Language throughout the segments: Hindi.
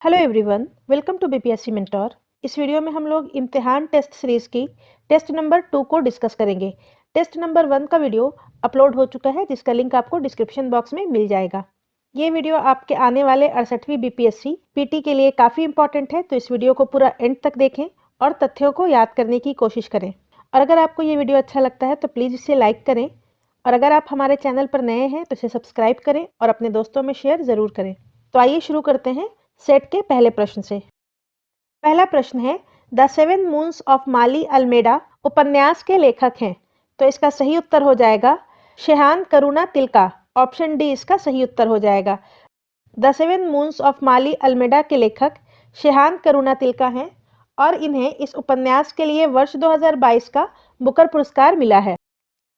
Hello everyone, welcome to BPSC mentor. इस वीडियो में हम लोग इम्तिहान टेस्ट सीरीज की टेस्ट नंबर 2 को डिस्कस करेंगे। टेस्ट नंबर 1 का वीडियो अपलोड हो चुका है, जिसका लिंक आपको डिस्क्रिप्शन बॉक्स में मिल जाएगा। ये वीडियो आपके आने वाले 68वीं बीपीएससी पीटी के लिए काफ़ी इंपॉर्टेंट है, तो इस वीडियो को पूरा एंड तक देखें और तथ्यों को याद करने की कोशिश करें। और अगर आपको ये वीडियो अच्छा लगता है तो प्लीज़ इसे लाइक करें, और अगर आप हमारे चैनल पर नए हैं तो इसे सब्सक्राइब करें और अपने दोस्तों में शेयर ज़रूर करें। तो आइए शुरू करते हैं सेट के पहले प्रश्न से। पहला प्रश्न है, the seven moons of Maali Almeida उपन्यास के लेखक हैं। तो इसका सही उत्तर हो जाएगा Shehan Karunatilaka. Option D इसका सही उत्तर हो जाएगा। The seven moons of Maali Almeida के लेखक शेहान करुणा तिलका हैं और इन्हें इस उपन्यास के लिए वर्ष 2022 का बुकर पुरस्कार मिला है।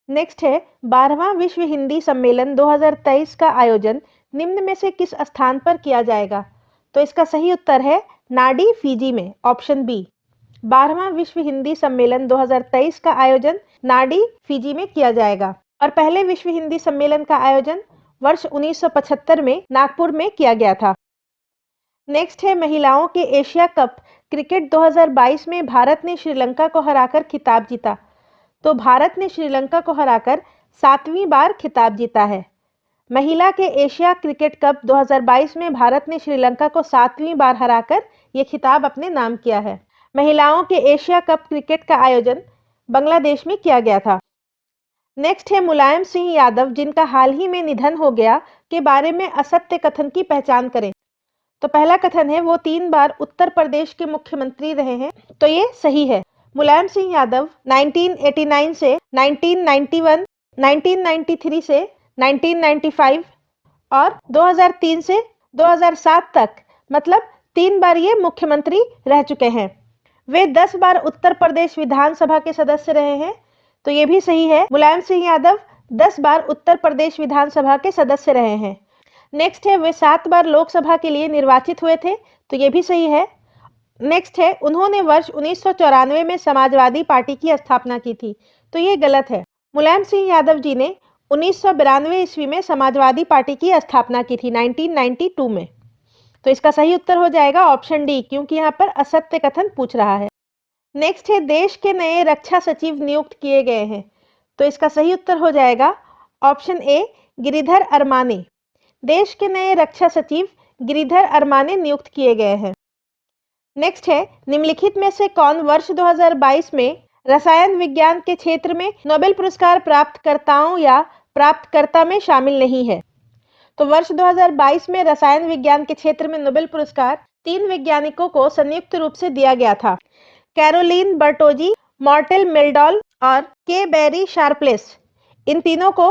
नेक्स्ट है, 12वां विश्व हिंदी सम्मेलन 2023 का आयोजन निम्न में से किस स्थान पर किया जाएगा? तो इसका सही उत्तर है नाडी, फिजी में। Option B. 12वां विश्व हिंदी सम्मेलन 2023 का आयोजन नाडी, फिजी में किया जाएगा। और पहले विश्व हिंदी सम्मेलन का आयोजन वर्ष 1975 में नागपुर में किया गया था। नेक्स्ट है, महिलाओं के एशिया कप क्रिकेट 2022 में भारत ने श्रीलंका को हराकर खिताब जीता। तो भारत ने श्रीलंका को हराकर 7वीं बार खिताब जीता है। महिला के एशिया क्रिकेट कप 2022 में भारत ने श्रीलंका को 7वीं बार हराकर ये खिताब अपने नाम किया है। महिलाओं के एशिया कप क्रिकेट का आयोजन बांग्लादेश में किया गया था। नेक्स्ट है, मुलायम सिंह यादव जिनका हाल ही में निधन हो गया के बारे में असत्य कथन की पहचान करें। तो पहला कथन है वो 3 बार उत्तर प्रदेश के मुख्यमंत्री रहे हैं। तो ये सही है। मुलायम सिंह यादव 1989 से 1991, 1993 से 1995 और 2003 से 2007 तक, मतलब 3 बार ये मुख्यमंत्री रह चुके हैं। वे 10 बार उत्तर प्रदेश विधानसभा के सदस्य रहे हैं। तो ये भी सही है, मुलायम सिंह यादव 10 बार उत्तर प्रदेश विधानसभा के सदस्य रहे हैं। नेक्स्ट है, वे 7 बार लोकसभा के लिए निर्वाचित हुए थे। तो ये भी सही है। नेक्स्ट है, उन्होंने वर्ष 1994 में समाजवादी पार्टी की स्थापना की थी। तो ये गलत है। मुलायम सिंह यादव जी ने 1992 ईस्वी में समाजवादी पार्टी की स्थापना की थी, 1992 में। तो इसका सही उत्तर हो जाएगा ऑप्शन डी, क्योंकि यहाँ पर असत्य कथन पूछ रहा है। नेक्स्ट है, देश के नए रक्षा सचिव नियुक्त किए गए हैं। तो इसका सही उत्तर हो जाएगा ऑप्शन ए, गिरिधर अरमाने। देश के नए रक्षा सचिव गिरिधर अरमाने नियुक्त किए गए हैं। नेक्स्ट है, निम्नलिखित में से कौन वर्ष 2022 में रसायन विज्ञान के क्षेत्र में नोबेल पुरस्कार प्राप्तकर्ताओं या प्राप्तकर्ता में शामिल नहीं है? तो वर्ष 2022 में रसायन विज्ञान के क्षेत्र में नोबेल पुरस्कार 3 वैज्ञानिकों को संयुक्त रूप से दिया गया था। कैरोलीन बर्टोजी, मॉर्टेल मेल्डॉल और के बेरी शार्पलेस। इन तीनों को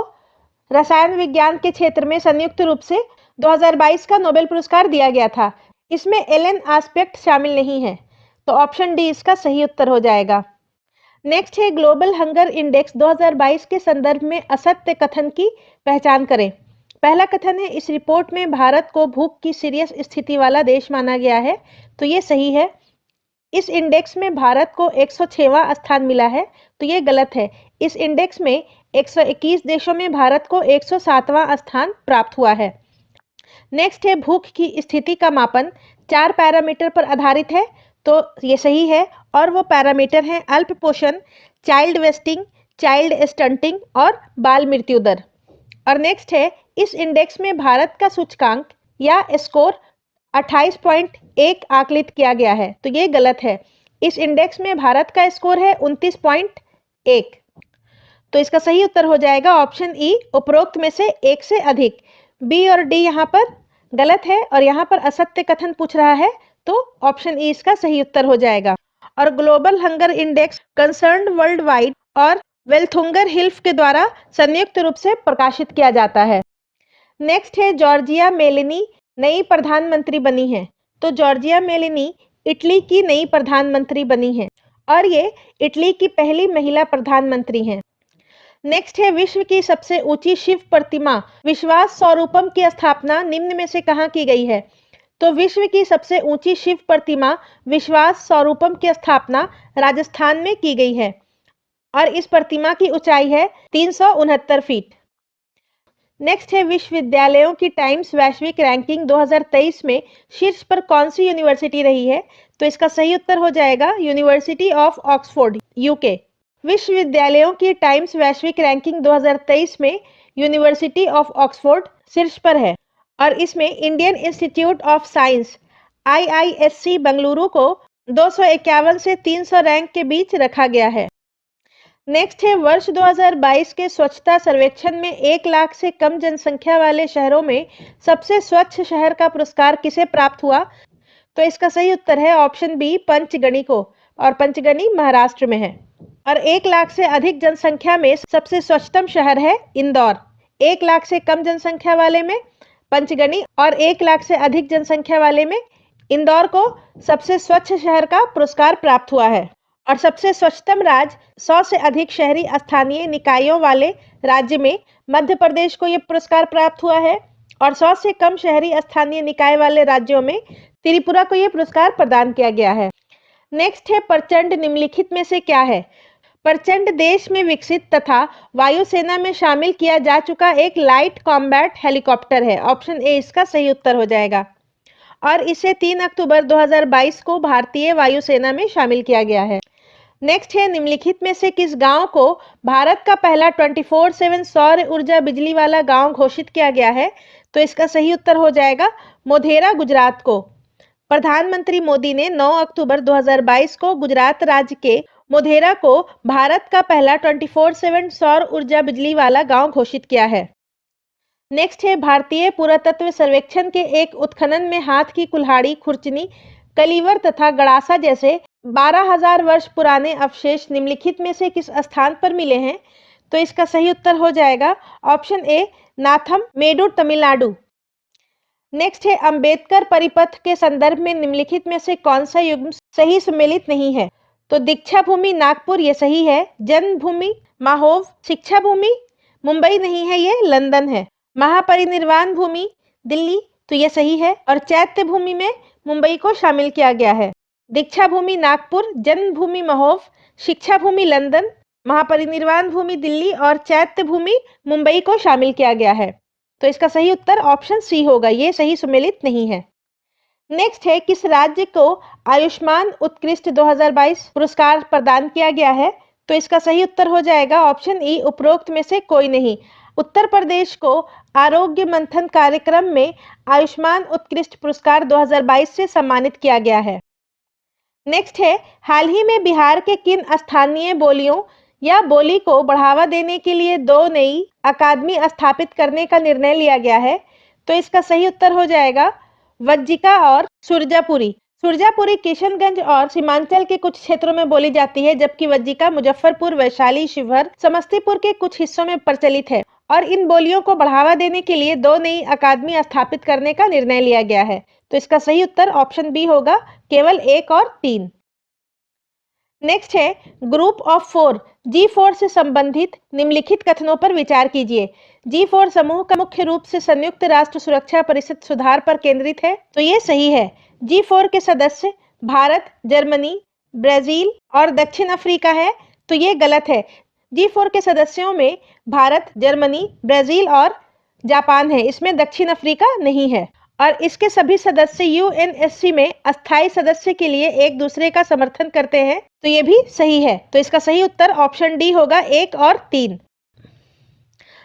रसायन विज्ञान के क्षेत्र में संयुक्त रूप से 2022 का नोबेल पुरस्कार दिया गया था। इसमें एलन आस्पेक्ट शामिल नहीं है। तो ऑप्शन डी इसका सही उत्तर हो जाएगा। नेक्स्ट है, ग्लोबल हंगर इंडेक्स 2022 के संदर्भ में असत्य कथन की पहचान करें। पहला कथन है, इस रिपोर्ट में भारत को भूख की सीरियस स्थिति वाला देश माना गया है। तो ये सही है। इस इंडेक्स में भारत को 106वां स्थान मिला है। तो ये गलत है। इस इंडेक्स में 121 देशों में भारत को 107वां स्थान प्राप्त हुआ है। नेक्स्ट है, भूख की स्थिति का मापन 4 पैरामीटर पर आधारित है। तो ये सही है, और वो पैरामीटर हैं अल्प पोषण, चाइल्ड वेस्टिंग, चाइल्ड स्टंटिंग और बाल मृत्यु दर। और नेक्स्ट है, इस इंडेक्स में भारत का सूचकांक या स्कोर 28.1 आकलित किया गया है। तो ये गलत है। इस इंडेक्स में भारत का स्कोर है 29.1। तो इसका सही उत्तर हो जाएगा ऑप्शन ई, उपरोक्त में से एक से अधिक। बी और डी यहाँ पर गलत है, और यहाँ पर असत्य कथन पूछ रहा है। तो ऑप्शन ई इसका सही उत्तर हो जाएगा। और global hunger index concerned world wide और वेल्थुंगर हिल्फ के द्वारा संयुक्त रूप से प्रकाशित किया जाता है। नेक्स्ट है, जॉर्जिया मेलोनी नई प्रधानमंत्री बनी है। तो जॉर्जिया मेलोनी इटली की नई प्रधानमंत्री बनी है, और ये इटली की पहली महिला प्रधानमंत्री हैं। नेक्स्ट है, विश्व की सबसे ऊंची शिव प्रतिमा विश्वास स्वरूपम की स्थापना निम्न में से कहाँ की गई है? तो विश्व की सबसे ऊंची शिव प्रतिमा विश्वास स्वरूपम की स्थापना राजस्थान में की गई है, और इस प्रतिमा की ऊंचाई है 369 फीट। नेक्स्ट है विश्वविद्यालयों की टाइम्स वैश्विक रैंकिंग 2023 में शीर्ष पर कौन सी यूनिवर्सिटी रही है? तो इसका सही उत्तर हो जाएगा यूनिवर्सिटी ऑफ ऑक्सफोर्ड, यूके। विश्वविद्यालयों की टाइम्स वैश्विक रैंकिंग 2023 में यूनिवर्सिटी ऑफ ऑक्सफोर्ड शीर्ष पर है और इसमें Indian institute of science IISc Bengaluru को 251 से 300 रैंक के बीच रखा गया है। नेक्स्ट है वर्ष 2022 के स्वच्छता सर्वेक्षण में 1 लाख से कम जनसंख्या वाले शहरों में सबसे स्वच्छ शहर का पुरस्कार किसे प्राप्त हुआ? तो इसका सही उत्तर है ऑप्शन बी, पंचगनी को, और पंचगनी महाराष्ट्र में है। और 1 लाख से अधिक जनसंख्या में सबसे स्वच्छतम शहर है इंदौर। 1 लाख से कम जनसंख्या वाले में पंचगनी और 1 लाख से अधिक जनसंख्या वाले में इंदौर को सबसे स्वच्छ शहर का पुरस्कार प्राप्त हुआ है। और सबसे स्वच्छतम राज्य 100 से अधिक शहरी स्थानीय निकायों वाले राज्य में मध्य प्रदेश को यह पुरस्कार प्राप्त हुआ है और 100 से कम शहरी स्थानीय निकाय वाले राज्यों में त्रिपुरा को यह पुरस्कार प्रदान किया गया है। नेक्स्ट है प्रचंड निम्नलिखित में से क्या है? प्रचंड देश में विकसित तथा वायुसेना में शामिल किया जा चुका एक लाइट कॉम्बैट हेलीकॉप्टर है। ऑप्शन ए इसका सही उत्तर हो जाएगा और इसे 3 अक्टूबर 2022 को भारतीय वायुसेना में शामिल किया गया है। नेक्स्ट है निम्नलिखित में से किस गांव को भारत का पहला 24/7 सौर ऊर्जा बिजली वाला गांव घोषित किया गया है? तो इसका सही उत्तर हो जाएगा मोढेरा, गुजरात को। प्रधानमंत्री मोदी ने 9 अक्टूबर 2022 को गुजरात राज्य के मोढेरा को भारत का पहला 24/7 सौर ऊर्जा बिजली वाला गांव घोषित किया है। नेक्स्ट है भारतीय पुरातत्व सर्वेक्षण के एक उत्खनन में हाथ की कुल्हाड़ी, खुरचनी, कलीवर तथा गड़ासा जैसे 12,000 वर्ष पुराने अवशेष निम्नलिखित में से किस स्थान पर मिले हैं? तो इसका सही उत्तर हो जाएगा ऑप्शन ए, नाथम मेडू, तमिलनाडु। नेक्स्ट है अंबेडकर परिपथ के संदर्भ में निम्नलिखित में से कौन सा युग्म सही सम्मिलित नहीं है? तो दीक्षा भूमि नागपुर ये सही है, जन्मभूमि माहोव, शिक्षा भूमि मुंबई नहीं है, ये लंदन है। महापरिनिर्वाण भूमि दिल्ली तो ये सही है और चैत्य भूमि में मुंबई को शामिल किया गया है। दीक्षा भूमि नागपुर, जन्मभूमि महोव, शिक्षा भूमि लंदन, महापरिनिर्वाण भूमि दिल्ली और चैत्य भूमि मुंबई को शामिल किया गया है। तो इसका सही उत्तर ऑप्शन सी होगा, ये सही सम्मिलित नहीं है। नेक्स्ट है किस राज्य को आयुष्मान उत्कृष्ट 2022 पुरस्कार प्रदान किया गया है? तो इसका सही उत्तर हो जाएगा ऑप्शन ई, उपरोक्त में से कोई नहीं। उत्तर प्रदेश को आरोग्य मंथन कार्यक्रम में आयुष्मान उत्कृष्ट पुरस्कार 2022 से सम्मानित किया गया है। नेक्स्ट है हाल ही में बिहार के किन स्थानीय बोलियों या बोली को बढ़ावा देने के लिए 2 नई अकादमी स्थापित करने का निर्णय लिया गया है? तो इसका सही उत्तर हो जाएगा वज्जिका और सुरजापुरी। सुरजापुरी किशनगंज और सीमांचल के कुछ क्षेत्रों में बोली जाती है, जबकि वज्जिका मुजफ्फरपुर, वैशाली, शिवहर, समस्तीपुर के कुछ हिस्सों में प्रचलित है और इन बोलियों को बढ़ावा देने के लिए 2 नई अकादमी स्थापित करने का निर्णय लिया गया है। तो इसका सही उत्तर ऑप्शन बी होगा, केवल 1 और 3। नेक्स्ट है ग्रुप ऑफ 4 G4 से संबंधित निम्नलिखित कथनों पर विचार कीजिए। G4 समूह का मुख्य रूप से संयुक्त राष्ट्र सुरक्षा परिषद सुधार पर केंद्रित है, तो ये सही है। G4 के सदस्य भारत, जर्मनी, ब्राजील और दक्षिण अफ्रीका है, तो ये गलत है। G4 के सदस्यों में भारत, जर्मनी, ब्राजील और जापान है, इसमें दक्षिण अफ्रीका नहीं है। और इसके सभी सदस्य यूएनएससी में अस्थायी सदस्य के लिए एक दूसरे का समर्थन करते हैं, तो ये भी सही है। तो इसका सही उत्तर ऑप्शन डी होगा, 1 और 3।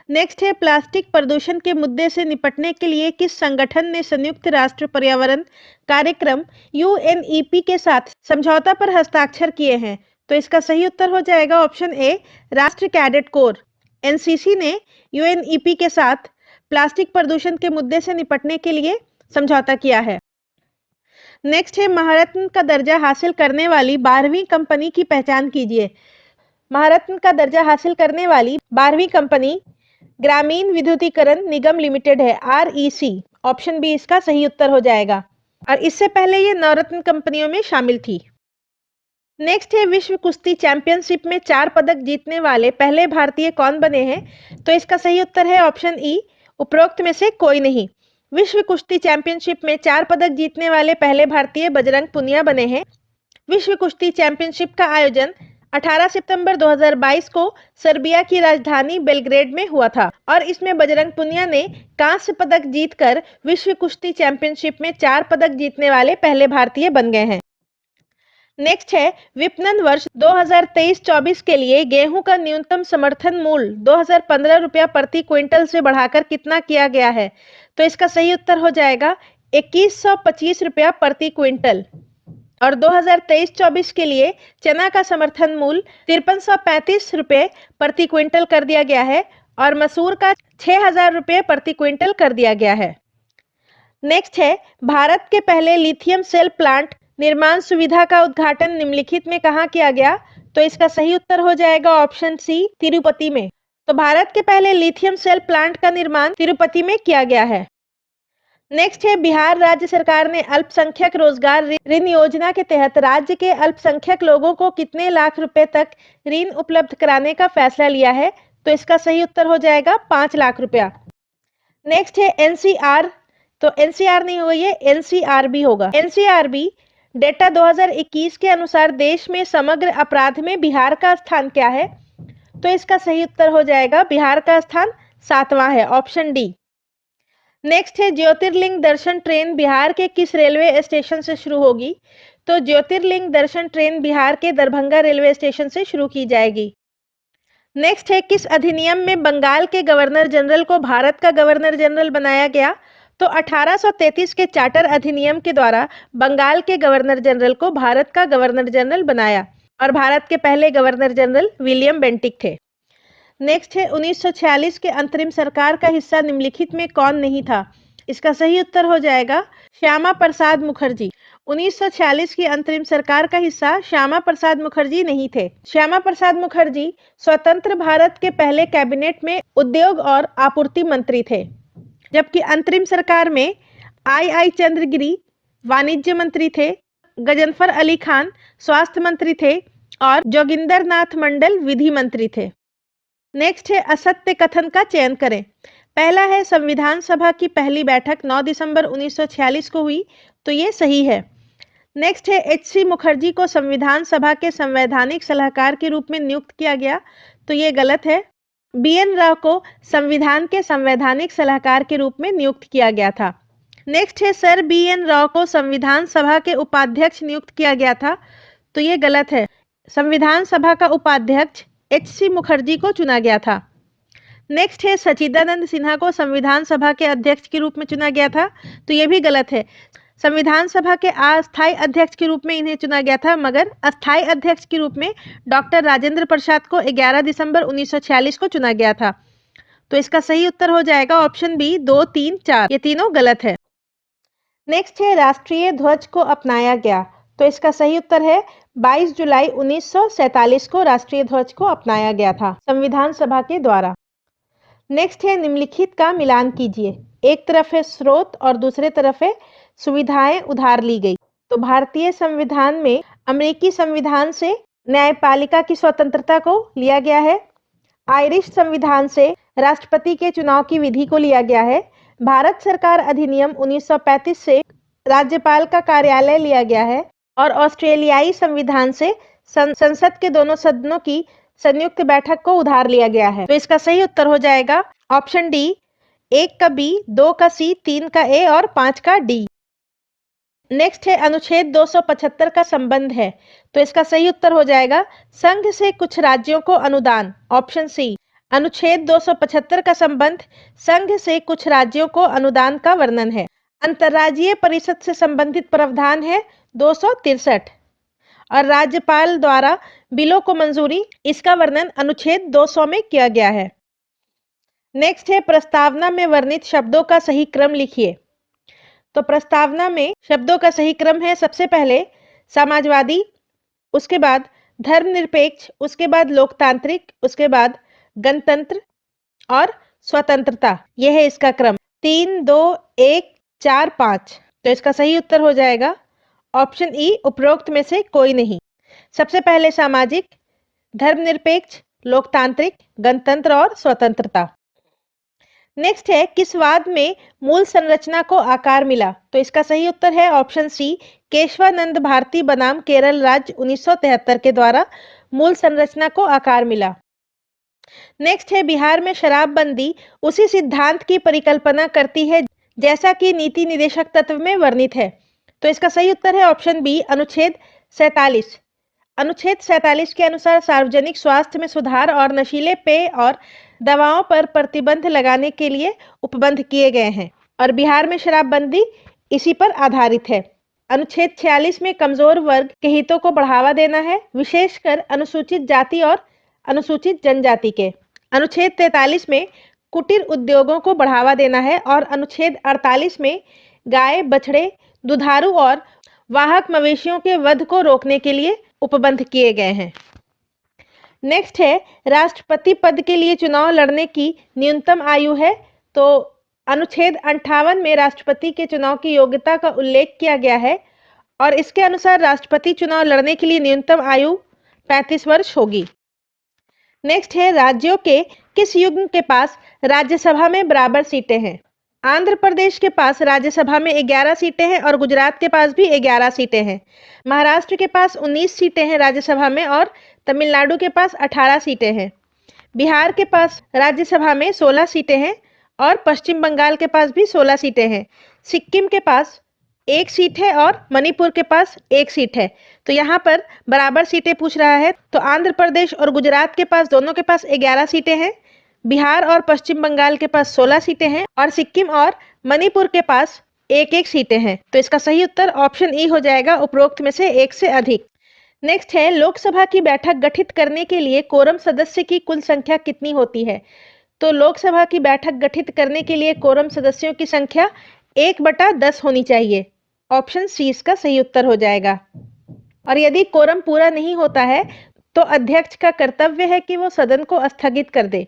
नेक्स्ट है प्लास्टिक प्रदूषण के मुद्दे से निपटने के लिए किस संगठन ने संयुक्त राष्ट्र पर्यावरण कार्यक्रम यूएनईपी के साथ समझौता पर हस्ताक्षर किए हैं? तो इसका सही उत्तर हो जाएगा ऑप्शन ए, राष्ट्रीय कैडेट कोर। एनसीसी ने यूएनईपी के साथ प्लास्टिक प्रदूषण के मुद्दे से निपटने के लिए समझौता किया है। नेक्स्ट है महारत्न का दर्जा हासिल करने वाली 12वीं कंपनी की पहचान कीजिए। महारत्न का दर्जा हासिल करने वाली 12वीं कंपनी ग्रामीण विद्युतीकरण निगम लिमिटेड है, REC। ऑप्शन बी इसका सही उत्तर हो जाएगा और इससे पहले ये नवरत्न कंपनियों में शामिल थी। नेक्स्ट है विश्व कुश्ती चैंपियनशिप में 4 पदक जीतने वाले पहले भारतीय कौन बने हैं? तो इसका सही उत्तर है ऑप्शन ई, उपरोक्त में से कोई नहीं। विश्व कुश्ती चैंपियनशिप में 4 पदक जीतने वाले पहले भारतीय बजरंग पुनिया बने हैं। विश्व कुश्ती चैंपियनशिप का आयोजन 18 सितंबर 2022 को सर्बिया की राजधानी बेलग्रेड में हुआ था और इसमें बजरंग पुनिया ने कांस्य पदक जीतकर विश्व कुश्ती चैंपियनशिप में 4 पदक जीतने वाले पहले भारतीय बन गए हैं। नेक्स्ट है, विपणन वर्ष 2023-24 के लिए गेहूं का न्यूनतम समर्थन मूल्य 2015 रुपया प्रति क्विंटल से बढ़ाकर कितना किया गया है? तो इसका सही उत्तर हो जाएगा 2125 रुपया प्रति क्विंटल। और 2023-24 के लिए चना का समर्थन मूल्य 5335 रुपये प्रति क्विंटल कर दिया गया है और मसूर का 6000 रुपये प्रति क्विंटल कर दिया गया है। नेक्स्ट है, भारत के पहले लिथियम सेल प्लांट निर्माण सुविधा का उद्घाटन निम्नलिखित में कहाँ किया गया? तो इसका सही उत्तर हो जाएगा ऑप्शन सी, तिरुपति में। तो भारत के पहले लिथियम सेल प्लांट का निर्माण तिरुपति में किया गया है। नेक्स्ट है, बिहार राज्य सरकार ने अल्पसंख्यक रोजगार ऋण योजना के तहत राज्य के अल्पसंख्यक लोगों को कितने लाख रुपए तक ऋण उपलब्ध कराने का फैसला लिया है? तो इसका सही उत्तर हो जाएगा 5 लाख रुपया। नेक्स्ट है एनसीआर, तो एनसीआर नहीं होगा, ये एनसीआरबी होगा। एनसीआरबी डेटा 2021 के अनुसार देश में समग्र अपराध में बिहार का स्थान क्या है? तो इसका सही उत्तर हो जाएगा बिहार का स्थान 7वां है, ऑप्शन डी। नेक्स्ट है, ज्योतिर्लिंग दर्शन ट्रेन बिहार के किस रेलवे स्टेशन से शुरू होगी? तो ज्योतिर्लिंग दर्शन ट्रेन बिहार के दरभंगा रेलवे स्टेशन से शुरू की जाएगी। नेक्स्ट है, किस अधिनियम में बंगाल के गवर्नर जनरल को भारत का गवर्नर जनरल बनाया गया? तो 1833 के चार्टर अधिनियम के द्वारा बंगाल के गवर्नर जनरल को भारत का गवर्नर जनरल बनाया और भारत के पहले गवर्नर जनरल विलियम बेंटिक थे। नेक्स्ट है, 1946 के अंतरिम सरकार का हिस्सा निम्नलिखित में कौन नहीं था? इसका सही उत्तर हो जाएगा श्यामा प्रसाद मुखर्जी। 1946 की अंतरिम सरकार का हिस्सा श्यामा प्रसाद मुखर्जी नहीं थे। श्यामा प्रसाद मुखर्जी स्वतंत्र भारत के पहले कैबिनेट में उद्योग और आपूर्ति मंत्री थे, जबकि अंतरिम सरकार में आई चंद्रगिरी वाणिज्य मंत्री थे, गजनफर अली खान स्वास्थ्य मंत्री थे और जोगिंदर नाथ मंडल विधि मंत्री थे। नेक्स्ट है, असत्य कथन का चयन करें। पहला है, संविधान सभा की पहली बैठक 9 दिसंबर 1946 को हुई, तो ये सही है। नेक्स्ट है, एच.सी. मुखर्जी को संविधान सभा के संवैधानिक सलाहकार के रूप में नियुक्त किया गया, तो ये गलत है। बी.एन. राव को संविधान के संवैधानिक सलाहकार के रूप में नियुक्त किया गया था। नेक्स्ट है, सर बी.एन. राव को संविधान सभा के उपाध्यक्ष नियुक्त किया गया था, तो ये गलत है। संविधान सभा का उपाध्यक्ष एच.सी. मुखर्जी को चुना गया था। नेक्स्ट है, सच्चिदानंद सिन्हा को संविधान सभा के अध्यक्ष के रूप में चुना गया था, तो ये भी गलत है। संविधान सभा के अस्थायी अध्यक्ष के रूप में इन्हें चुना गया था, मगर अस्थायी अध्यक्ष के रूप में डॉक्टर राजेंद्र प्रसाद को 11 दिसंबर 1946 को चुना गया था। तो इसका सही उत्तर हो जाएगा ऑप्शन बी, 2, 3, 4, ये तीनों गलत है। नेक्स्ट है, राष्ट्रीय ध्वज को अपनाया गया, तो इसका सही उत्तर है 22 जुलाई 1947 को राष्ट्रीय ध्वज को अपनाया गया था संविधान सभा के द्वारा। नेक्स्ट है, निम्नलिखित का मिलान कीजिए। एक तरफ है स्रोत और दूसरे तरफ है सुविधाएं उधार ली गई। तो भारतीय संविधान में अमेरिकी संविधान से न्यायपालिका की स्वतंत्रता को लिया गया है। आयरिश संविधान से राष्ट्रपति के चुनाव की विधि को लिया गया है। भारत सरकार अधिनियम 1935 से राज्यपाल का कार्यालय लिया गया है और ऑस्ट्रेलियाई संविधान से संसद के दोनों सदनों की संयुक्त बैठक को उधार लिया गया है। तो इसका सही उत्तर हो जाएगा ऑप्शन डी, 1 का बी, 2 का सी, 3 का ए और 5 का डी। नेक्स्ट है, अनुच्छेद 275 का संबंध है, तो इसका सही उत्तर हो जाएगा संघ से कुछ राज्यों को अनुदान, ऑप्शन सी। अनुच्छेद 275 का संबंध संघ से कुछ राज्यों को अनुदान का वर्णन है। अंतर्राज्यीय परिषद से संबंधित प्रावधान है 263 और राज्यपाल द्वारा बिलों को मंजूरी, इसका वर्णन अनुच्छेद 200 में किया गया है। नेक्स्ट है, प्रस्तावना में वर्णित शब्दों का सही क्रम लिखिए। तो प्रस्तावना में शब्दों का सही क्रम है, सबसे पहले समाजवादी, उसके बाद धर्मनिरपेक्ष, उसके बाद लोकतांत्रिक, उसके बाद गणतंत्र और स्वतंत्रता। यह है इसका क्रम 3, 2, 1, 4, 5। तो इसका सही उत्तर हो जाएगा ऑप्शन ई, उपरोक्त में से कोई नहीं। सबसे पहले सामाजिक, धर्मनिरपेक्ष, लोकतांत्रिक, गणतंत्र और स्वतंत्रता। नेक्स्ट है, किस वाद में मूल संरचना को आकार मिला? तो इसका सही उत्तर है ऑप्शन सी, केशवानंद भारती बनाम केरल राज्य 1973 के द्वारा मूल संरचना को आकार मिला। नेक्स्ट है बिहार में शराबबंदी उसी सिद्धांत की परिकल्पना करती है जैसा कि नीति निदेशक तत्व में वर्णित है। तो इसका सही उत्तर है ऑप्शन बी, अनुच्छेद 47। अनुच्छेद 47 के अनुसार सार्वजनिक स्वास्थ्य में सुधार और नशीले पेय और दवाओं पर प्रतिबंध लगाने के लिए उपबंध किए गए हैं और बिहार में शराबबंदी इसी पर आधारित है। अनुच्छेद 46 में कमजोर वर्ग के हितों को बढ़ावा देना है, विशेषकर अनुसूचित जाति और अनुसूचित जनजाति के। अनुच्छेद 43 में कुटीर उद्योगों को बढ़ावा देना है और अनुच्छेद 48 में गाय, बछड़े, दुधारू और वाहक मवेशियों के वध को रोकने के लिए उपबंध किए गए हैं। नेक्स्ट है राष्ट्रपति पद के लिए चुनाव लड़ने की न्यूनतम आयु है। तो अनुच्छेद 58 में राष्ट्रपति के चुनाव की योग्यता का उल्लेख किया गया है और इसके अनुसार राष्ट्रपति चुनाव लड़ने के लिए न्यूनतम आयु 35 वर्ष होगी। नेक्स्ट है राज्यों के किस युग्म के पास राज्यसभा में बराबर सीटें हैं। आंध्र प्रदेश के पास राज्यसभा में 11 सीटें हैं और गुजरात के पास भी 11 सीटें हैं। महाराष्ट्र के पास 19 सीटें हैं राज्यसभा में और तमिलनाडु के पास 18 सीटें हैं। बिहार के पास राज्यसभा में 16 सीटें हैं और पश्चिम बंगाल के पास भी 16 सीटें हैं। सिक्किम के पास 1 सीट है और मणिपुर के पास 1 सीट है। तो यहाँ पर बराबर सीटें पूछ रहा है। तो आंध्र प्रदेश और गुजरात के पास दोनों के पास 11 सीटें हैं, बिहार और पश्चिम बंगाल के पास 16 सीटें हैं और सिक्किम और मणिपुर के पास 1-1 सीटें हैं। तो इसका सही उत्तर ऑप्शन ई हो जाएगा, उपरोक्त में से एक से अधिक। नेक्स्ट है लोकसभा की बैठक गठित करने के लिए कोरम सदस्य की कुल संख्या कितनी होती है। तो लोकसभा की बैठक गठित करने के लिए कोरम सदस्यों की संख्या 1/10 होनी चाहिए। ऑप्शन सी इसका सही उत्तर हो जाएगा। और यदि कोरम पूरा नहीं होता है तो अध्यक्ष का कर्तव्य है कि वो सदन को स्थगित कर दे।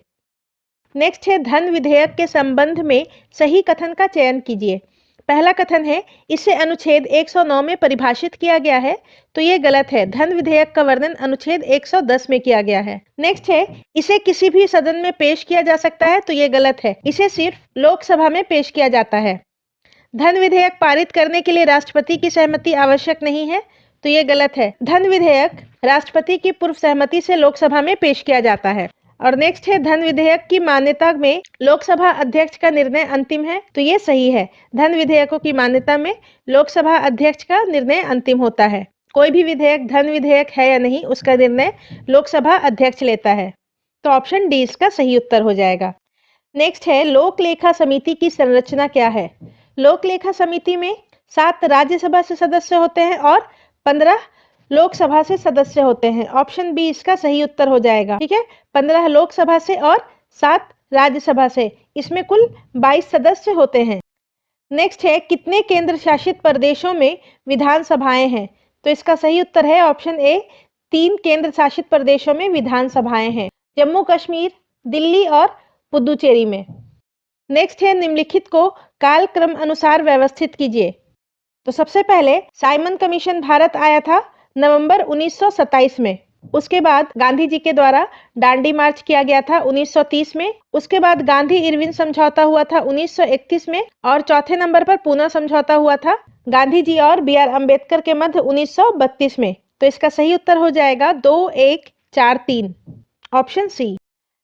नेक्स्ट है धन विधेयक के संबंध में सही कथन का चयन कीजिए। पहला कथन है इसे अनुच्छेद 109 में परिभाषित किया गया है। तो ये गलत है, धन विधेयक का वर्णन अनुच्छेद 110 में किया गया है। नेक्स्ट है इसे किसी भी सदन में पेश किया जा सकता है। तो ये गलत है, इसे सिर्फ लोकसभा में पेश किया जाता है। धन विधेयक पारित करने के लिए राष्ट्रपति की सहमति आवश्यक नहीं है। तो ये गलत है, धन विधेयक राष्ट्रपति की पूर्व सहमति से लोकसभा में पेश किया जाता है। और नेक्स्ट है धन विधेयक की मान्यता में लोकसभा अध्यक्ष का निर्णय अंतिम है। तो ये सही है, धन विधेयकों की मान्यता में लोकसभा अध्यक्ष का निर्णय अंतिम होता है। कोई भी विधेयक धन विधेयक है या नहीं उसका निर्णय लोकसभा अध्यक्ष लेता है। तो ऑप्शन डी इसका सही उत्तर हो जाएगा। नेक्स्ट है लोक लेखा समिति की संरचना क्या है। लोक लेखा समिति में 7 राज्यसभा से सदस्य होते हैं और 15 लोकसभा से सदस्य होते हैं। ऑप्शन बी इसका सही उत्तर हो जाएगा। ठीक है, 15 लोकसभा से और 7 राज्यसभा से, इसमें कुल 22 सदस्य होते हैं। नेक्स्ट है कितने केंद्र शासित प्रदेशों में विधानसभाएं हैं। तो इसका सही उत्तर है ऑप्शन ए, 3 केंद्र शासित प्रदेशों में विधानसभाएं हैं, जम्मू कश्मीर, दिल्ली और पुदुचेरी में। नेक्स्ट है निम्नलिखित को कालक्रम अनुसार व्यवस्थित कीजिए। तो सबसे पहले साइमन कमीशन भारत आया था नवंबर 1927 में। उसके बाद गांधी जी के द्वारा दांडी मार्च किया गया था 1930 में। उसके बाद गांधी इरविन समझौता हुआ था 1931 में और चौथे नंबर पर पूना समझौता हुआ था गांधी जी और BR अम्बेडकर के मध्य 1932 में। तो इसका सही उत्तर हो जाएगा 2, 1, 4, 3, ऑप्शन सी।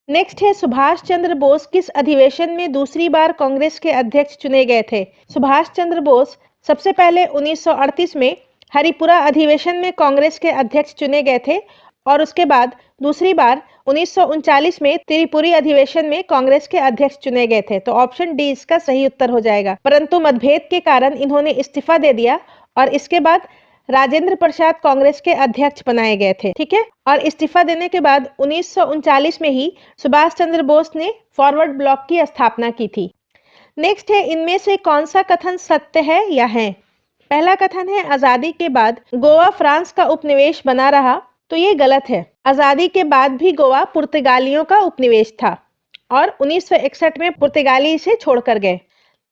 नेक्स्ट है सुभाष चंद्र बोस किस अधिवेशन में दूसरी बार कांग्रेस के अध्यक्ष चुने गए थे। सुभाष चंद्र बोस सबसे पहले 1938 में हरिपुरा अधिवेशन में कांग्रेस के अध्यक्ष चुने गए थे और उसके बाद दूसरी बार 1939 में त्रिपुरी अधिवेशन में कांग्रेस के अध्यक्ष चुने गए थे। तो ऑप्शन डी इसका सही उत्तर हो जाएगा। परंतु मतभेद के कारण इन्होंने इस्तीफा दे दिया और इसके बाद राजेंद्र प्रसाद कांग्रेस के अध्यक्ष बनाए गए थे। ठीक है, और इस्तीफा देने के बाद 1939 में ही सुभाष चंद्र बोस ने फॉरवर्ड ब्लॉक की स्थापना की थी। नेक्स्ट है इनमें से कौन सा कथन सत्य है या है। पहला कथन है आजादी के बाद गोवा फ्रांस का उपनिवेश बना रहा। तो ये गलत है, आजादी के बाद भी गोवा पुर्तगालियों का उपनिवेश था और 1961 में पुर्तगाली इसे छोड़कर गए।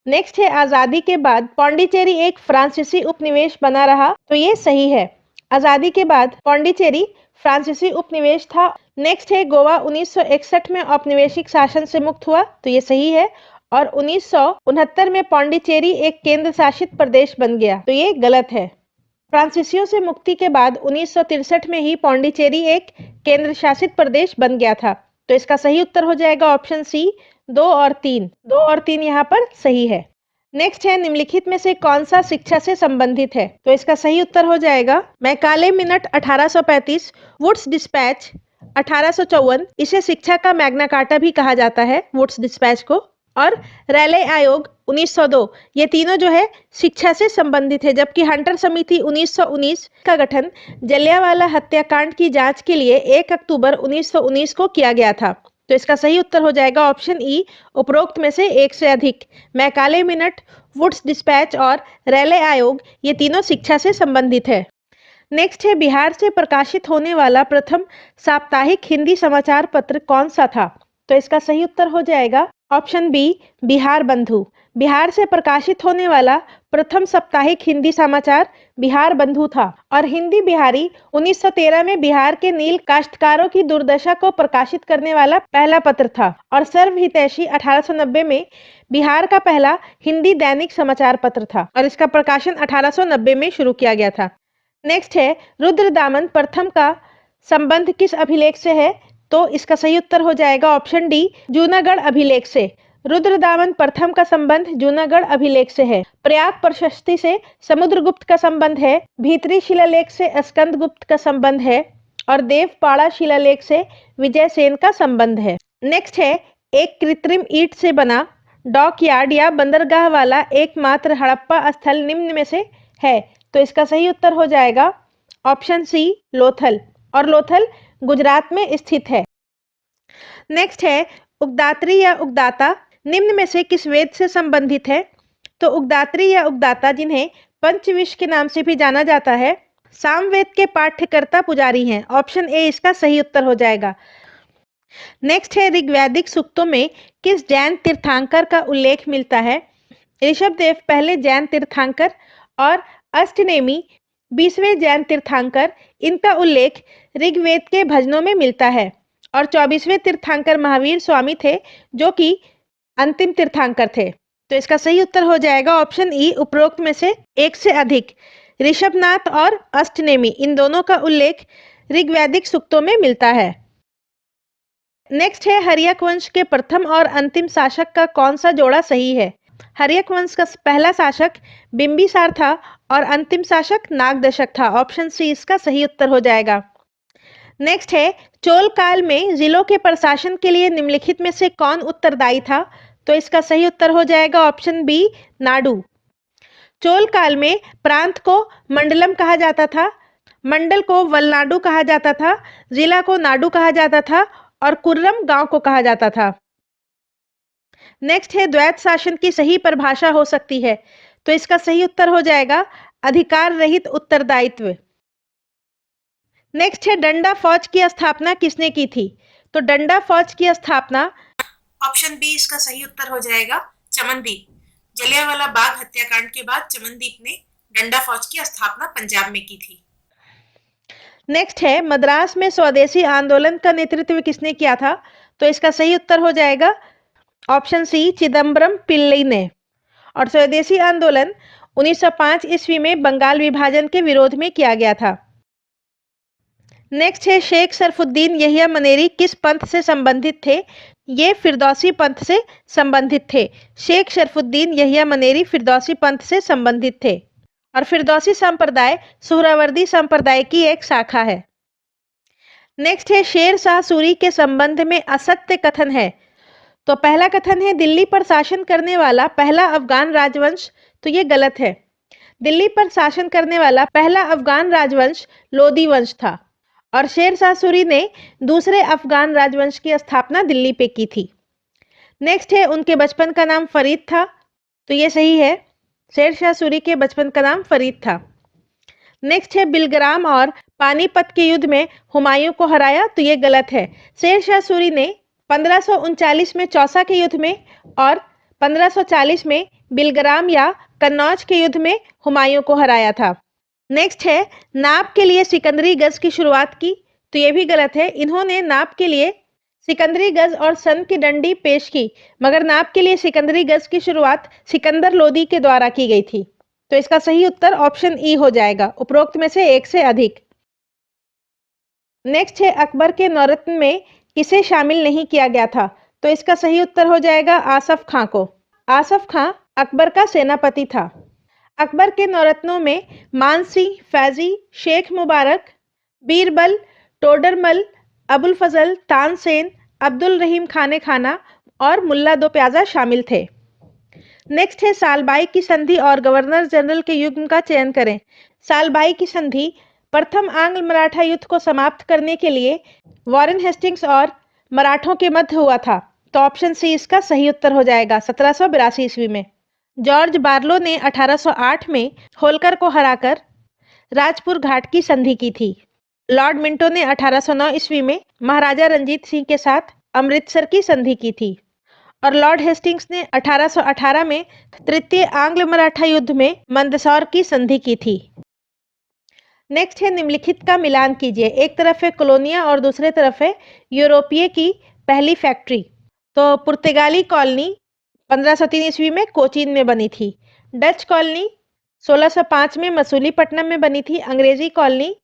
नेक्स्ट है आजादी के बाद पौंडीचेरी एक फ्रांसीसी उपनिवेश बना रहा। तो ये सही है, आजादी के बाद पौंडीचेरी फ्रांसीसी उपनिवेश था। नेक्स्ट है गोवा 1961 में औपनिवेशिक शासन से मुक्त हुआ। तो ये सही है और 1969 में पौंडीचेरी एक केंद्र शासित प्रदेश बन गया। तो ये गलत है, फ्रांसीसियों से मुक्ति के बाद 1963 में ही पौंडीचेरी एक केंद्र शासित प्रदेश बन गया था। तो इसका सही उत्तर हो जाएगा ऑप्शन सी 2 और 3। 2 और 3 यहाँ पर सही है। नेक्स्ट है निम्नलिखित में से कौन सा शिक्षा से संबंधित है? तो इसका सही उत्तर हो जाएगा मैकाले मिनट 1835, वुड्स डिस्पैच 1854, इसे शिक्षा का मैग्ना कार्टा भी कहा जाता है वुड्स डिस्पैच को, और रैले आयोग 1902, ये तीनों जो है शिक्षा से संबंधित है। जबकि हंटर समिति 1919 का गठन जलियांवाला हत्याकांड की जांच के लिए 1 अक्टूबर 1919 को किया गया था। तो इसका सही उत्तर हो जाएगा ऑप्शन ई, उपरोक्त में से एक से अधिक। मैकाले मिनट, वुड्स डिस्पैच और रैले आयोग, ये तीनों शिक्षा से संबंधित है। नेक्स्ट है बिहार से प्रकाशित होने वाला प्रथम साप्ताहिक हिंदी समाचार पत्र कौन सा था? तो इसका सही उत्तर हो जाएगा ऑप्शन बी, बिहार बंधु। बिहार से प्रकाशित होने वाला प्रथम साप्ताहिक हिंदी समाचार बिहार बंधु था और हिंदी बिहारी 1913 में बिहार के नील काश्तकारों की दुर्दशा को प्रकाशित करने वाला पहला पत्र था और सर्व हितैषी 1890 में बिहार का पहला हिंदी दैनिक समाचार पत्र था और इसका प्रकाशन 1890 में शुरू किया गया था। नेक्स्ट है रुद्रदामन प्रथम का संबंध किस अभिलेख से है? तो इसका सही उत्तर हो जाएगा ऑप्शन डी, जूनागढ़ अभिलेख से। रुद्रदामन प्रथम का संबंध जूनागढ़ अभिलेख से है। प्रयाग प्रशस्ति से समुद्रगुप्त का संबंध है। भीतरी शिलालेख से स्कंदगुप्त का संबंध है और देवपाड़ा शिलालेख से विजयसेन का संबंध है। नेक्स्ट है एक कृत्रिम ईंट से बना डॉक यार्ड या बंदरगाह वाला एकमात्र हड़प्पा स्थल निम्न में से है। तो इसका सही उत्तर हो जाएगा ऑप्शन सी, लोथल, और लोथल गुजरात में स्थित है। नेक्स्ट है उगदात्री या उगदाता निम्न में से किस वेद से संबंधित है? तो उगदात्री या उगदाता, जिन्हें पंचविश के नाम से भी जाना जाता है, सामवेद के पाठ्यकर्ता पुजारी हैं। ऑप्शन ए इसका सही उत्तर हो जाएगा। नेक्स्ट है ऋग्वैदिक सूक्तों में किस जैन तीर्थंकर का उल्लेख मिलता है? ऋषभदेव पहले जैन तीर्थंकर और अष्टनेमी 20वें जैन तीर्थंकर, इनका उल्लेख ऋग्वेद के भजनों में मिलता है और 24वें तीर्थंकर महावीर स्वामी थे जो कि अंतिम तीर्थंकर थे। तो इसका सही उत्तर हो जाएगा ऑप्शन ई, उपरोक्त में से एक से अधिक। ऋषभनाथ और अष्टनेमी, इन दोनों का उल्लेख ऋग्वैदिक सूक्तों में मिलता है। नेक्स्ट है हर्यक वंश के प्रथम और अंतिम शासक का कौन सा जोड़ा सही है? हर्यक वंश का पहला शासक बिंबिसार था और अंतिम शासक नागदशक था। ऑप्शन सी इसका सही उत्तर हो जाएगा। नेक्स्ट है चोल काल में जिलों के प्रशासन के लिए निम्नलिखित में से कौन उत्तरदायी था? तो इसका सही उत्तर हो जाएगा ऑप्शन बी, नाडु। चोल काल में प्रांत को मंडलम कहा जाता था, मंडल को वलनाडु कहा जाता था, जिला को नाडु कहा जाता था और कुर्रम गांव को कहा जाता था। नेक्स्ट है द्वैत शासन की सही परिभाषा हो सकती है? तो इसका सही उत्तर हो जाएगा अधिकार रहित उत्तरदायित्व। नेक्स्ट है डंडा फौज की स्थापना किसने की थी? तो डंडा फौज की स्थापना, ऑप्शन बी इसका सही उत्तर हो जाएगा, चमनदीप। जलियांवाला बाग हत्याकांड के बाद चमनदीप ने डंडा फौज की स्थापना पंजाब में की थी। नेक्स्ट है मद्रास में स्वदेशी आंदोलन का नेतृत्व किसने किया था? तो इसका सही उत्तर हो जाएगा ऑप्शन सी, चिदम्बरम पिल्लई ने। और स्वदेशी आंदोलन 1905 ईस्वी में बंगाल विभाजन के विरोध में किया गया था। नेक्स्ट है शेख शरफुद्दीन यहिया मनेरी किस पंथ से संबंधित थे? ये फिरदौसी पंथ से संबंधित थे। शेख शरफुद्दीन यहिया मनेरी फिरदौसी पंथ से संबंधित थे और फिरदौसी संप्रदाय सुहरावर्दी संप्रदाय की एक शाखा है। नेक्स्ट है शेर शाह सूरी के संबंध में असत्य कथन है। तो पहला कथन है दिल्ली पर शासन करने वाला पहला अफगान राजवंश, तो ये गलत है। दिल्ली पर शासन करने वाला पहला अफगान राजवंश लोदी वंश था और शेर शाह सूरी ने दूसरे अफगान राजवंश की स्थापना दिल्ली पे की थी। नेक्स्ट है उनके बचपन का नाम फरीद था, तो ये सही है। शेर शाह सूरी के बचपन का नाम फरीद था। नेक्स्ट है बिलग्राम और पानीपत के युद्ध में हुमायूं को हराया, तो ये गलत है। शेर शाह सूरी ने 1539 में चौसा के युद्ध में और 1540 में बिलग्राम या कन्नौज के युद्ध में हुमायूं को हराया था। नेक्स्ट है नाप के लिए सिकंदरी गज की शुरुआत की, तो ये भी गलत है। इन्होंने नाप के लिए सिकंदरी गज और सन की डंडी पेश की, मगर नाप के लिए सिकंदरी गज की शुरुआत सिकंदर लोदी के द्वारा की गई थी। तो इसका सही उत्तर ऑप्शन ई हो जाएगा, उपरोक्त में से एक से अधिक। नेक्स्ट है अकबर के नौरत्न में किसे शामिल नहीं किया गया था? तो इसका सही उत्तर हो जाएगा आसफ खां को। आसफ खां अकबर का सेनापति था। अकबर के नौरत्नों में मानसी, फैजी, शेख मुबारक, बीरबल, टोडरमल, अबुल फजल, तानसेन, अब्दुल रहीम खाने खाना और मुल्ला दो प्याजा शामिल थे। नेक्स्ट है सालबाई की संधि और गवर्नर जनरल के युग्म का चयन करें। सालबाई की संधि प्रथम आंग्ल मराठा युद्ध को समाप्त करने के लिए वॉरेन हेस्टिंग्स और मराठों के मध्य हुआ था। तो ऑप्शन सी इसका सही उत्तर हो जाएगा 1782 ईस्वी में। जॉर्ज बार्लो ने 1808 में होलकर को हराकर राजपुर घाट की संधि की थी। लॉर्ड मिंटो ने 1809 ईस्वी में महाराजा रंजीत सिंह के साथ अमृतसर की संधि की थी और लॉर्ड हेस्टिंग्स ने 1818 में तृतीय आंग्ल मराठा युद्ध में मंदसौर की संधि की थी। नेक्स्ट है निम्नलिखित का मिलान कीजिए। एक तरफ है कॉलोनिया और दूसरे तरफ है यूरोपीय की पहली फैक्ट्री। तो पुर्तगाली कॉलोनी 1503 ईस्वी में कोचीन में बनी थी। डच कॉलोनी 1605 में मसूलीपट्टनम में बनी थी। अंग्रेजी कॉलोनी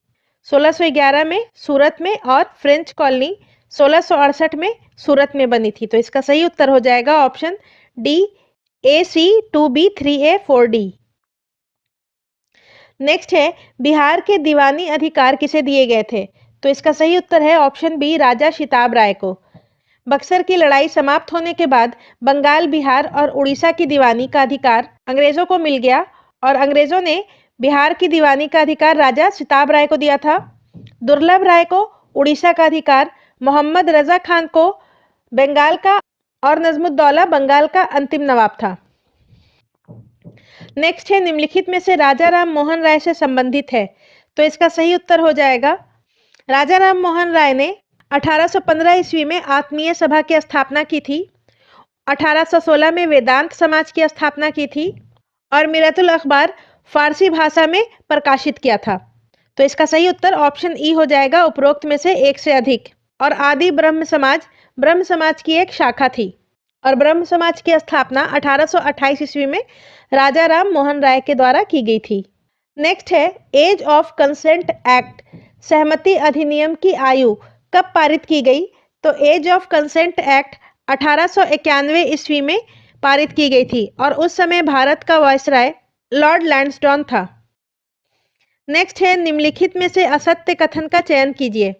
1611 में सूरत में और फ्रेंच कॉलोनी 1668 में सूरत में बनी थी। तो इसका सही उत्तर हो जाएगा ऑप्शन डी AC2B3A4D। नेक्स्ट है बिहार के दीवानी अधिकार किसे दिए गए थे? तो इसका सही उत्तर है ऑप्शन बी राजा शिताब राय को। बक्सर की लड़ाई समाप्त होने के बाद बंगाल, बिहार और उड़ीसा की दीवानी का अधिकार अंग्रेजों को मिल गया और अंग्रेजों ने बिहार की दीवानी का अधिकार राजा शिताब राय को दिया था। दुर्लभ राय को उड़ीसा का अधिकार, मोहम्मद रजा खान को बंगाल का और नजमुद्दौला बंगाल का अंतिम नवाब था। नेक्स्ट है निम्नलिखित में से राजा राम मोहन राय से संबंधित है। तो इसका सही उत्तर हो जाएगा राजा राम मोहन राय ने 1815 ईस्वी में आत्मीय सभा की स्थापना की थी। 1816 में वेदांत समाज की स्थापना की थी और मिरतुल अखबार फारसी भाषा में प्रकाशित किया था। तो इसका सही उत्तर ऑप्शन ई हो जाएगा उपरोक्त में से एक से अधिक। और आदि ब्रह्म समाज की एक शाखा थी और ब्रह्म समाज की स्थापना 1828 ईस्वी में राजा राम मोहन राय के द्वारा की गई थी। नेक्स्ट है एज ऑफ कंसेंट एक्ट, सहमति अधिनियम की आयु कब पारित की गई? तो एज ऑफ कंसेंट एक्ट 1891 ईस्वी में पारित की गई थी और उस समय भारत का वायसराय लॉर्ड लैंसडॉन था। नेक्स्ट है निम्नलिखित में से असत्य कथन का चयन कीजिए।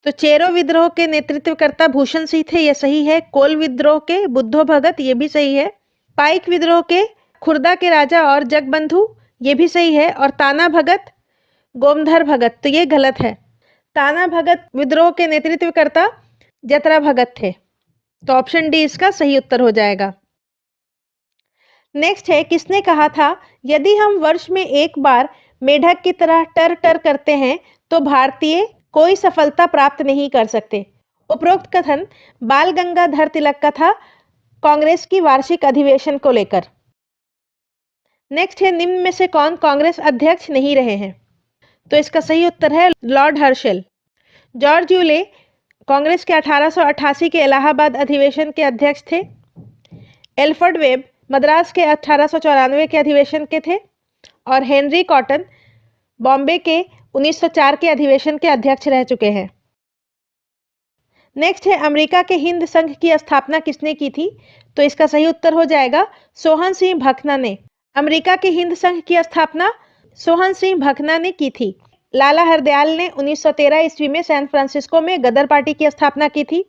तो चेरो विद्रोह के नेतृत्वकर्ता भूषण सिंह थे, यह सही है। कोल विद्रोह के बुद्धो भगत, ये भी सही है। पाइक विद्रोह के खुर्दा के राजा और जगबंधु, ये भी सही है। और ताना भगत गोमधर भगत, तो ये गलत है। ताना भगत विद्रोह के नेतृत्वकर्ता जतरा भगत थे। तो ऑप्शन डी इसका सही उत्तर हो जाएगा। नेक्स्ट है किसने कहा था यदि हम वर्ष में एक बार मेढक की तरह टर टर करते हैं तो भारतीय कोई सफलता प्राप्त नहीं कर सकते? उपरोक्त कथन बाल गंगाधर तिलक का था कांग्रेस की वार्षिक अधिवेशन को लेकर। नेक्स्ट है निम्न में से कौन कांग्रेस अध्यक्ष नहीं रहे हैं? तो इसका सही उत्तर है Lord Herschel. George Yule Congress के 1888 के इलाहाबाद अधिवेशन के अध्यक्ष थे। एल्फ्रेड वेब मद्रास के 1894 के अधिवेशन के थे और हेनरी कॉटन बॉम्बे के 1904 के अधिवेशन के अध्यक्ष रह चुके हैं। नेक्स्ट है अमेरिका के हिंद संघ की स्थापना किसने की थी? तो इसका सही उत्तर हो जाएगा सोहन सिंह भकना ने। अमेरिका के हिंद संघ की स्थापना सोहन सिंह भकना ने की थी। लाला हरदयाल ने 1913 ईस्वी में सैन फ्रांसिस्को में गदर पार्टी की स्थापना की थी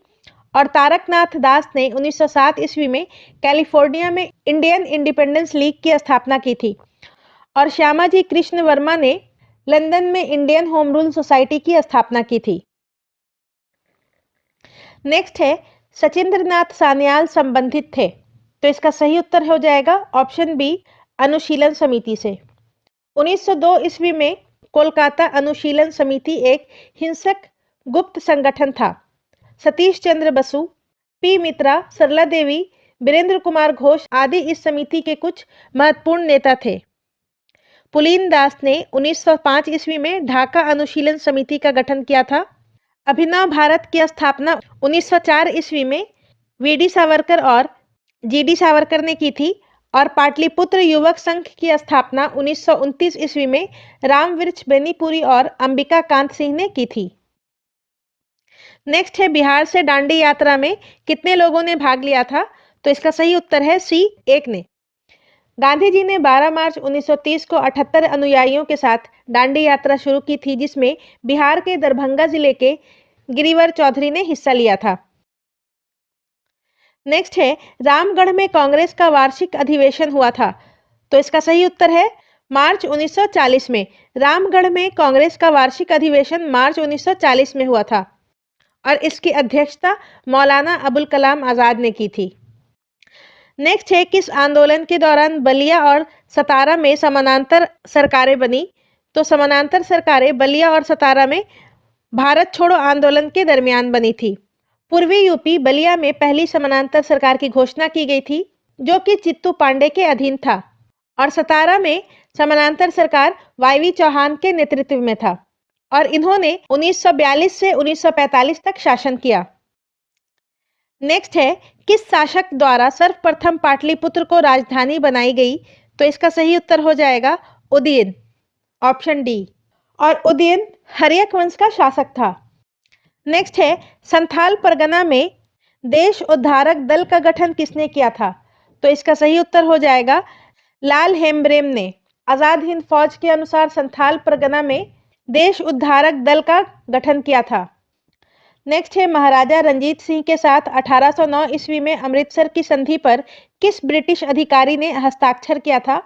और तारकनाथ दास ने 1907 ईस्वी में कैलिफोर्निया में इंडियन इंडिपेंडेंस लीग की स्थापना की थी और श्यामाजी कृष्ण वर्मा ने लंदन में इंडियन होम रूल सोसाइटी की स्थापना की थी। नेक्स्ट है सचिंद्रनाथ सान्याल संबंधित थे। तो इसका सही उत्तर हो जाएगा ऑप्शन बी अनुशीलन समिति से। 1902 ईस्वी में कोलकाता अनुशीलन समिति एक हिंसक गुप्त संगठन था। सतीश चंद्र बसु, पी मित्रा, सरला देवी, वीरेंद्र कुमार घोष आदि इस समिति के कुछ महत्वपूर्ण नेता थे। पुलीन दास ने 1905 ईस्वी में ढाका अनुशीलन समिति का गठन किया था। अभिनव भारत की स्थापना 1904 ईस्वी में वीडी सावरकर और जीडी सावरकर ने की थी और पाटलिपुत्र युवक संघ की स्थापना 1929 ईस्वी में रामवृक्ष बेनीपुरी और अंबिका कांत सिंह ने की थी। नेक्स्ट है बिहार से दांडी यात्रा में कितने लोगों ने भाग लिया था? तो इसका सही उत्तर है सी, 1 ने। गांधी जी ने 12 मार्च 1930 को 78 अनुयायियों के साथ दांडी यात्रा शुरू की थी, जिसमें बिहार के दरभंगा जिले के गिरिवर चौधरी ने हिस्सा लिया था। नेक्स्ट है रामगढ़ में कांग्रेस का वार्षिक अधिवेशन हुआ था। तो इसका सही उत्तर है मार्च 1940 में। रामगढ़ में कांग्रेस का वार्षिक अधिवेशन मार्च 1940 में हुआ था और इसकी अध्यक्षता मौलाना अबुल कलाम आजाद ने की थी। नेक्स्ट है किस आंदोलन के दौरान बलिया और सतारा में समानांतर सरकारें बनी? तो समानांतर सरकारें बलिया और सतारा में भारत छोड़ो आंदोलन के दरमियान बनी थी। पूर्वी यूपी बलिया में पहली समानांतर सरकार की घोषणा की गई थी, जो कि चित्तू पांडे के अधीन था, और सतारा में समानांतर सरकार वाईवी चौहान के नेतृत्व में था और इन्होंने 1942 से 1945 तक शासन किया। नेक्स्ट है किस शासक द्वारा सर्वप्रथम पाटलिपुत्र को राजधानी बनाई गई? तो इसका सही उत्तर हो जाएगा उदयन, ऑप्शन डी। और उदयन हर्यक वंश का शासक था। नेक्स्ट है संथाल परगना में देश उद्धारक दल का गठन किसने किया था? तो इसका सही उत्तर हो जाएगा लाल हेम्ब्रेम ने। आजाद हिंद फौज के अनुसार संथाल परगना में देश उद्धारक दल का गठन किया था। नेक्स्ट है महाराजा रंजीत सिंह के साथ 1809 ईस्वी में अमृतसर की संधि पर किस ब्रिटिश अधिकारी ने हस्ताक्षर किया था?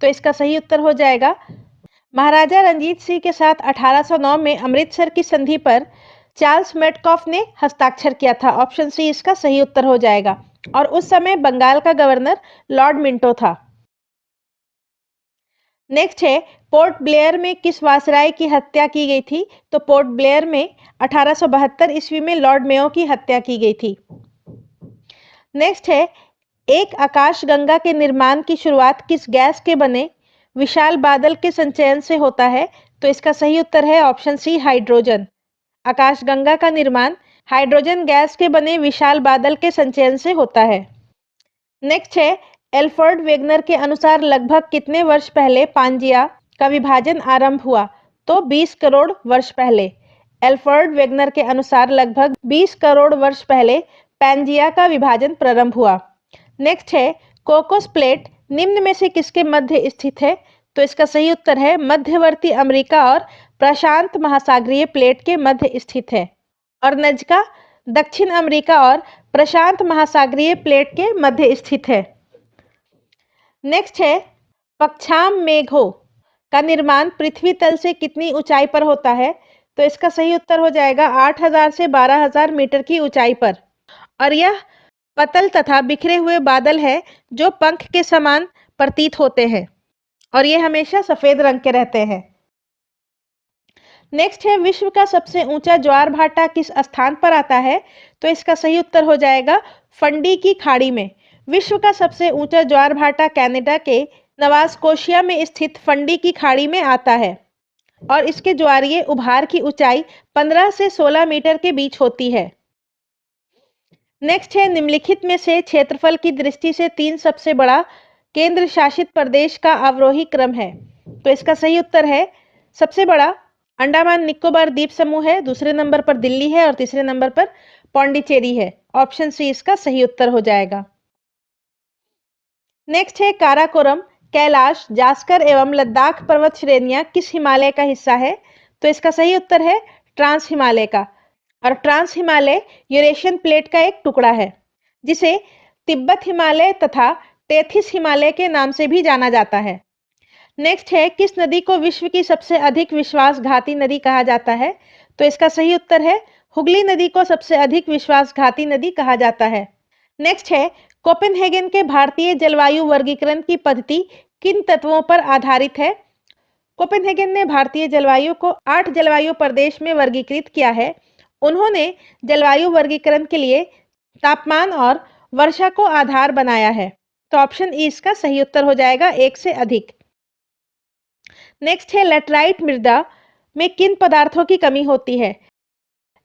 तो इसका सही उत्तर हो जाएगा महाराजा रंजीत सिंह के साथ 1809 में अमृतसर की संधि पर चार्ल्स मेटकॉफ ने हस्ताक्षर किया था। ऑप्शन सी इसका सही उत्तर हो जाएगा और उस समय बंगाल का गवर्नर लॉर्ड मिंटो था। नेक्स्ट है पोर्ट ब्लेयर में किस वायसराय की हत्या की गई थी? तो पोर्ट ब्लेयर में 1872 ईस्वी में लॉर्ड मेयो की हत्या की गई थी। नेक्स्ट है एक आकाशगंगा के निर्माण की शुरुआत किस गैस के बने विशाल बादल के संचयन से होता है? तो इसका सही उत्तर है ऑप्शन सी, हाइड्रोजन। आकाशगंगा का निर्माण हाइड्रोजन गैस के बने विशाल बादल के संचयन से होता है। नेक्स्ट है एल्फ्रेड वेगनर के अनुसार लगभग कितने वर्ष पहले पांजिया का विभाजन आरंभ हुआ? तो 20 करोड़ वर्ष पहले। एल्फ्रेड वेगनर के अनुसार लगभग 20 करोड़ वर्ष पहले पांजिया का विभाजन प्रारंभ हुआ। नेक्स्ट है कोकोस प्लेट निम्न में से किसके मध्य स्थित है? तो इसका सही उत्तर है मध्यवर्ती अमेरिका और प्रशांत महासागरीय प्लेट के मध्य स्थित है और नजका दक्षिण अमेरिका और प्रशांत महासागरीय प्लेट के मध्य स्थित है। नेक्स्ट है पक्षाम मेघों का निर्माण पृथ्वी तल से कितनी ऊंचाई पर होता है? तो इसका सही उत्तर हो जाएगा 8000 से 12000 मीटर की ऊंचाई पर और यह पतल तथा बिखरे हुए बादल है जो पंख के समान प्रतीत होते हैं और ये हमेशा सफेद रंग के रहते हैं। नेक्स्ट है विश्व का सबसे ऊंचा ज्वार भाटा किस स्थान पर आता है? तो इसका सही उत्तर हो जाएगा फंडी की खाड़ी में। विश्व का सबसे ऊंचा ज्वार भाटा कनाडा के नवास्कोशिया में स्थित फंडी की खाड़ी में आता है और इसके ज्वारीय उभार की ऊंचाई 15 से 16 मीटर के बीच होती है। नेक्स्ट है निम्नलिखित में से क्षेत्रफल की दृष्टि से 3 सबसे बड़ा केंद्र शासित प्रदेश का अवरोही क्रम है। तो इसका सही उत्तर है सबसे बड़ा अंडमान निकोबार द्वीप समूह है, दूसरे नंबर पर दिल्ली है और तीसरे नंबर पर पौंडीचेरी है। ऑप्शन सी इसका सही उत्तर हो जाएगा। नेक्स्ट है काराकोरम, कैलाश, जास्कर एवं लद्दाख पर्वत श्रेणियां किस हिमालय का हिस्सा है? तो इसका सही उत्तर है ट्रांस हिमालय का और ट्रांस हिमालय यूरेशियन प्लेट का एक टुकड़ा है जिसे तिब्बत हिमालय तथा टेथिस हिमालय के नाम से भी जाना जाता है। नेक्स्ट है किस नदी को विश्व की सबसे अधिक विश्वासघाती नदी कहा जाता है? तो इसका सही उत्तर है हुगली नदी को सबसे अधिक विश्वासघाती नदी कहा जाता है। नेक्स्ट है कोपेनहेगन के भारतीय जलवायु वर्गीकरण की पद्धति किन तत्वों पर आधारित है? कोपेनहेगन ने भारतीय जलवायु को 8 जलवायु प्रदेश में वर्गीकृत किया है। उन्होंने जलवायु वर्गीकरण के लिए तापमान और वर्षा को आधार बनाया है। तो ऑप्शन ई इसका सही उत्तर हो जाएगा 1 से अधिक। नेक्स्ट है लेटराइट मृदा में किन पदार्थों की कमी होती है?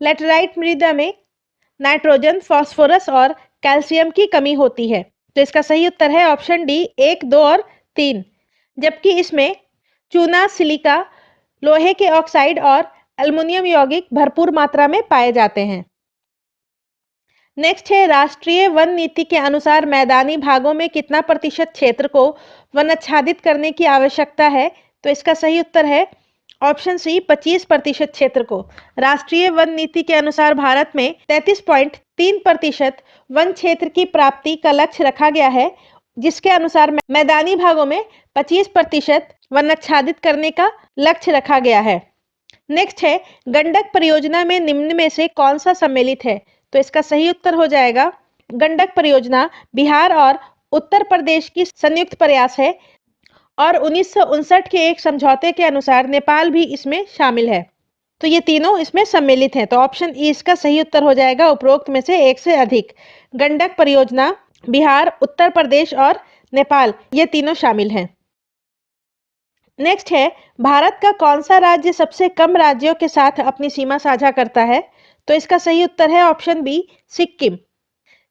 लेटराइट मृदा में नाइट्रोजन, फास्फोरस और कैल्शियम की कमी होती है। तो इसका सही उत्तर है ऑप्शन डी 1, 2 और 3, जबकि इसमें चूना, सिलिका, लोहे के ऑक्साइड और एल्युमिनियम यौगिक भरपूर मात्रा में पाए जाते हैं। नेक्स्ट है, राष्ट्रीय वन नीति के अनुसार मैदानी भागों में कितना प्रतिशत क्षेत्र को वनाच्छादित करने की आवश्यकता है? तो इसका सही उत्तर है ऑप्शन सी 25% क्षेत्र को। राष्ट्रीय वन नीति के अनुसार भारत में 33.3% वन क्षेत्र की प्राप्ति का लक्ष्य रखा गया है, जिसके अनुसार मैदानी भागों में 25% वनाच्छादित करने का लक्ष्य रखा गया है। नेक्स्ट है, गंडक परियोजना में निम्न में से कौन सा सम्मिलित है? तो इसका सही उत्तर हो जाएगा गंडक परियोजना बिहार और उत्तर प्रदेश की संयुक्त प्रयास है और 1959 के एक समझौते के अनुसार नेपाल भी इसमें शामिल है। तो ये तीनों इसमें सम्मिलित हैं। तो ऑप्शन ई इसका सही उत्तर हो जाएगा उपरोक्त में से एक से अधिक। गंडक परियोजना बिहार, उत्तर प्रदेश और नेपाल, ये तीनों शामिल हैं। नेक्स्ट है, भारत का कौन सा राज्य सबसे कम राज्यों के साथ अपनी सीमा साझा करता है? तो इसका सही उत्तर है ऑप्शन बी सिक्किम।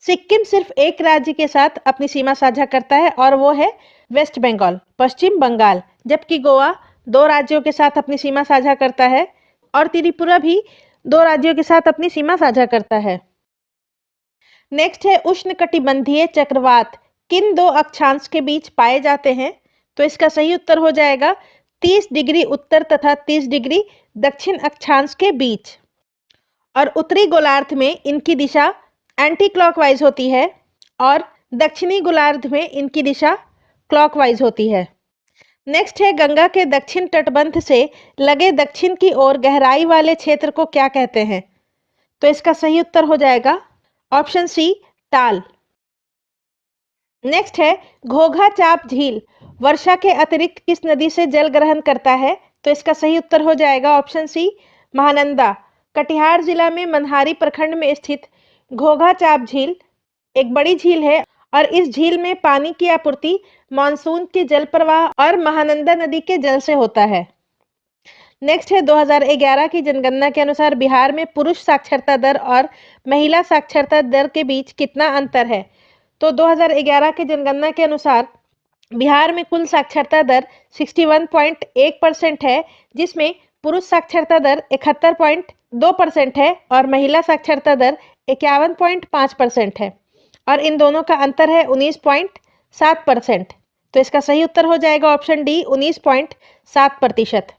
सिक्किम सिर्फ एक राज्य के साथ अपनी सीमा साझा करता है और वो है वेस्ट बंगाल, पश्चिम बंगाल, जबकि गोवा 2 राज्यों के साथ अपनी सीमा साझा करता है और त्रिपुरा भी 2 राज्यों के साथ अपनी सीमा साझा करता है। नेक्स्ट है, उष्णकटिबंधीय चक्रवात किन 2 अक्षांश के बीच पाए जाते हैं? तो इसका सही उत्तर हो जाएगा 30 डिग्री उत्तर तथा 30 डिग्री दक्षिण अक्षांश के बीच। और उत्तरी गोलार्ध में इनकी दिशा एंटी क्लॉकवाइज होती है और दक्षिणी गोलार्ध में इनकी दिशा क्लॉकवाइज होती है। नेक्स्ट है, गंगा के दक्षिण तटबंध से लगे दक्षिण की ओर गहराई वाले क्षेत्र को क्या कहते हैं? तो इसका सही उत्तर हो जाएगा ऑप्शन सी ताल। नेक्स्ट है, घोघा चाप झील वर्षा के अतिरिक्त किस नदी से जल ग्रहण करता है? तो इसका सही उत्तर हो जाएगा ऑप्शन सी महानंदा। कटिहार जिला में मनहारी प्रखंड में स्थित घोघा चाप झील एक बड़ी झील है और इस झील में पानी की आपूर्ति मानसून के जल प्रवाह और महानंदा नदी के जल से होता है। नेक्स्ट है, 2011 की जनगणना के अनुसार बिहार में पुरुष साक्षरता दर और महिला साक्षरता दर के बीच कितना अंतर है? तो 2011 की जनगणना के अनुसार बिहार में कुल साक्षरता दर 61.1% है, जिसमें पुरुष साक्षरता दर 71.2% है और महिला साक्षरता दर 51.5% है और इन दोनों का अंतर है 19.7%। तो इसका सही उत्तर हो जाएगा ऑप्शन डी 19.7%।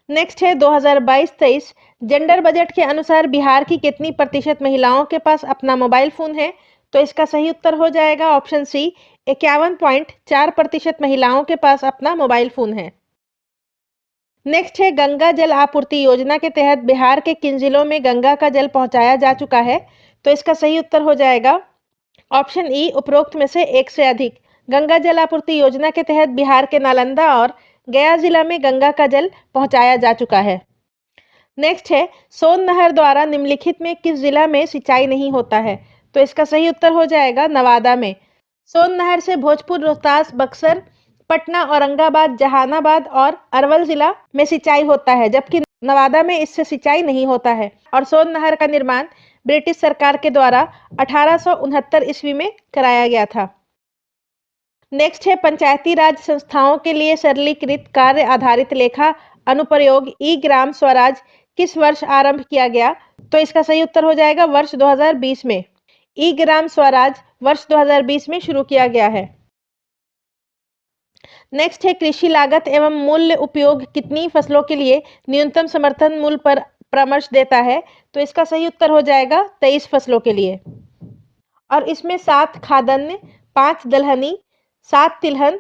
नेक्स्ट है, 2022-23 जेंडर बजट के अनुसार बिहार की कितनी प्रतिशत महिलाओं के पास अपना मोबाइल फोन है? तो इसका सही उत्तर हो जाएगा ऑप्शन सी 51.4% महिलाओं के पास अपना मोबाइल फोन है। नेक्स्ट है, गंगा जल आपूर्ति योजना के तहत बिहार के किन जिलों में गंगा का जल पहुंचाया जा चुका है? तो इसका सही उत्तर हो जाएगा ऑप्शन ई उपरोक्त में से एक से अधिक। गंगा जल आपूर्ति योजना के तहत बिहार के नालंदा और गया जिला में गंगा का जल पहुंचाया जा चुका है। नेक्स्ट है, सोन नहर द्वारा निम्नलिखित में किस जिला में सिंचाई नहीं होता है? तो इसका सही उत्तर हो जाएगा नवादा में। सोन नहर से भोजपुर, रोहतास, बक्सर, पटना, औरंगाबाद, जहानाबाद और अरवल जिला में सिंचाई होता है, जबकि नवादा में इससे सिंचाई नहीं होता है और सोन नहर का निर्माण ब्रिटिश सरकार के द्वारा 1869 ईस्वी में कराया गया था। नेक्स्ट है, पंचायती राज संस्थाओं के लिए सरलीकृत कार्य आधारित लेखा अनुप्रयोग ई ग्राम स्वराज किस वर्ष आरंभ किया गया? तो इसका सही उत्तर हो जाएगा वर्ष 2020 में। ई ग्राम स्वराज वर्ष 2020 में शुरू किया गया है। नेक्स्ट है, कृषि लागत एवं मूल्य उपयोग कितनी फसलों के लिए न्यूनतम समर्थन मूल्य पर परामर्श देता है? तो इसका सही उत्तर हो जाएगा 23 फसलों के लिए और इसमें 7 खाद्यान्न, 5 दलहनी, 7 तिलहन,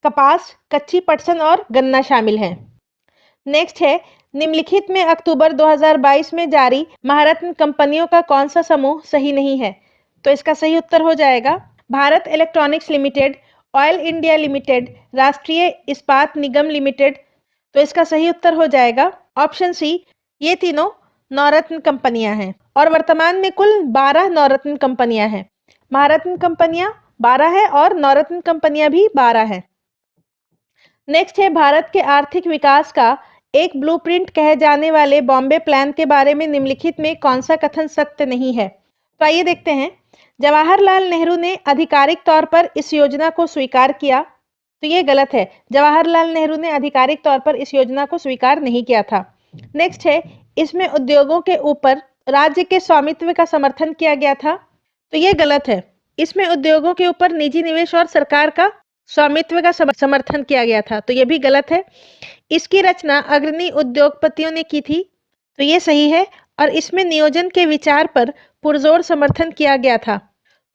कपास, कच्ची पटसन और गन्ना शामिल हैं। नेक्स्ट है, निम्नलिखित में अक्टूबर 2022 में जारी महारत्न कंपनियों का कौन सा समूह सही नहीं है? तो इसका सही उत्तर हो जाएगा Bharat electronics limited, oil India limited, राष्ट्रीय इस्पात निगम लिमिटेड। तो इसका सही उत्तर हो जाएगा ऑप्शन सी, ये तीनों नवरत्न कंपनियां हैं और वर्तमान में कुल 12 नवरत्न कंपनियां हैं। महारत्न कंपनियां 12 है और नवरत्न कंपनियां भी 12 हैं। नेक्स्ट है, भारत के आर्थिक विकास का एक ब्लूप्रिंट कहे जाने वाले बॉम्बे प्लान के बारे में निम्नलिखित में कौन सा कथन सत्य नहीं है? तो आइए देखते हैं। जवाहरलाल नेहरू ने आधिकारिक तौर पर इस योजना को स्वीकार किया, तो ये गलत है। जवाहरलाल नेहरू ने आधिकारिक तौर पर इस योजना को स्वीकार नहीं किया था। नेक्स्ट है, इसमें उद्योगों के ऊपर राज्य के स्वामित्व का समर्थन किया गया था, तो ये गलत है। इसमें उद्योगों के ऊपर निजी निवेश और सरकार का स्वामित्व का समर्थन किया गया था, तो ये भी गलत है। इसकी रचना अग्रणी उद्योगपतियों ने की थी, तो ये सही है। और इसमें नियोजन के विचार पर पुरजोर समर्थन किया गया था,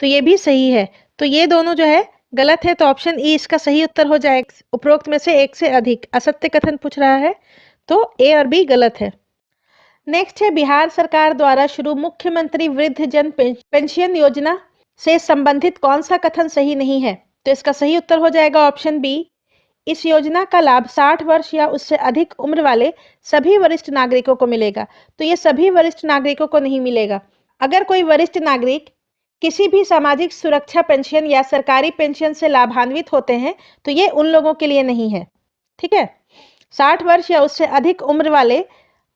तो ये भी सही है। तो ये दोनों जो है गलत है, तो ऑप्शन ई इसका सही उत्तर हो जाएगा। उपरोक्त में से एक से अधिक असत्य कथन पूछ रहा है, तो ए और बी गलत है। नेक्स्ट है, बिहार सरकार द्वारा शुरू मुख्यमंत्री वृद्ध जन पेंशन योजना से संबंधित कौन सा कथन सही नहीं है? तो इसका सही उत्तर हो जाएगा ऑप्शन बी। इस योजना का लाभ 60 वर्ष या उससे अधिक उम्र वाले सभी वरिष्ठ नागरिकों को मिलेगा। तो ये सभी वरिष्ठ नागरिकों को नहीं मिलेगा। अगर कोई वरिष्ठ नागरिक किसी भी सामाजिक सुरक्षा पेंशन या सरकारी पेंशन से लाभान्वित होते हैं, तो ये उन लोगों के लिए नहीं है। ठीक है, 60 वर्ष या उससे अधिक उम्र वाले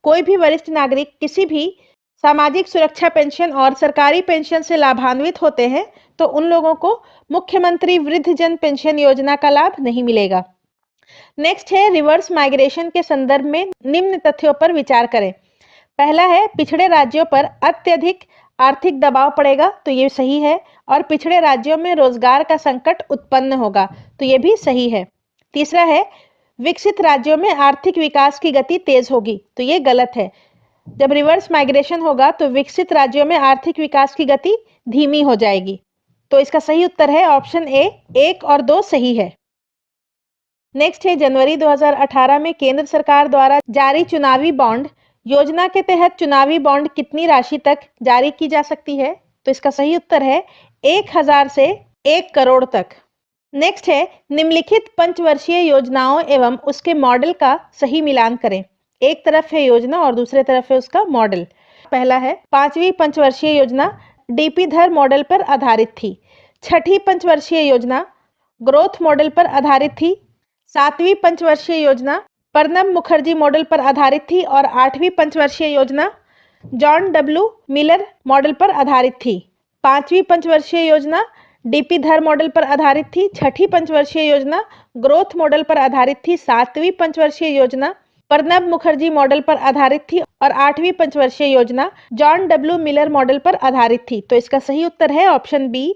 कोई भी वरिष्ठ नागरिक किसी भी सामाजिक सुरक्षा पेंशन और सरकारी पेंशन से लाभान्वित होते हैं, तो उन लोगों को मुख्यमंत्री वृद्ध जन पेंशन योजना का लाभ नहीं मिलेगा। नेक्स्ट है, रिवर्स माइग्रेशन के संदर्भ में निम्न तथ्यों पर विचार करें। पहला है, पिछड़े राज्यों पर अत्यधिक आर्थिक दबाव पड़ेगा, तो ये सही है। और पिछड़े राज्यों में रोजगार का संकट उत्पन्न होगा, तो ये भी सही है। तीसरा है, विकसित राज्यों में आर्थिक विकास की गति तेज होगी, तो ये गलत है। जब रिवर्स माइग्रेशन होगा तो विकसित राज्यों में आर्थिक विकास की गति धीमी हो जाएगी। तो इसका सही उत्तर है ऑप्शन ए, 1 और 2 सही है। नेक्स्ट है, जनवरी 2018 में केंद्र सरकार द्वारा जारी चुनावी बॉन्ड योजना के तहत चुनावी बॉन्ड कितनी राशि तक जारी की जा सकती है? तो इसका सही उत्तर है 1000 से 1 करोड़ तक। नेक्स्ट है, निम्नलिखित पंचवर्षीय योजनाओं एवं उसके मॉडल का सही मिलान करें। एक तरफ है योजना और दूसरे तरफ है उसका मॉडल। पहला है, 5वीं पंचवर्षीय योजना डीपी धर मॉडल पर आधारित थी। 6ठी पंचवर्षीय योजना ग्रोथ मॉडल पर आधारित थी। 7वीं पंचवर्षीय योजना प्रणब मुखर्जी मॉडल पर आधारित थी और 8वीं पंचवर्षीय योजना जॉन डब्ल्यू मिलर मॉडल पर आधारित थी। 5वीं पंचवर्षीय योजना डीपी धर मॉडल पर आधारित थी। 6ठी पंचवर्षीय योजना ग्रोथ मॉडल पर आधारित थी। 7वीं पंचवर्षीय योजना प्रणब मुखर्जी मॉडल पर आधारित थी और 8वीं पंचवर्षीय योजना जॉन डब्ल्यू मिलर मॉडल पर आधारित थी। तो इसका सही उत्तर है ऑप्शन बी।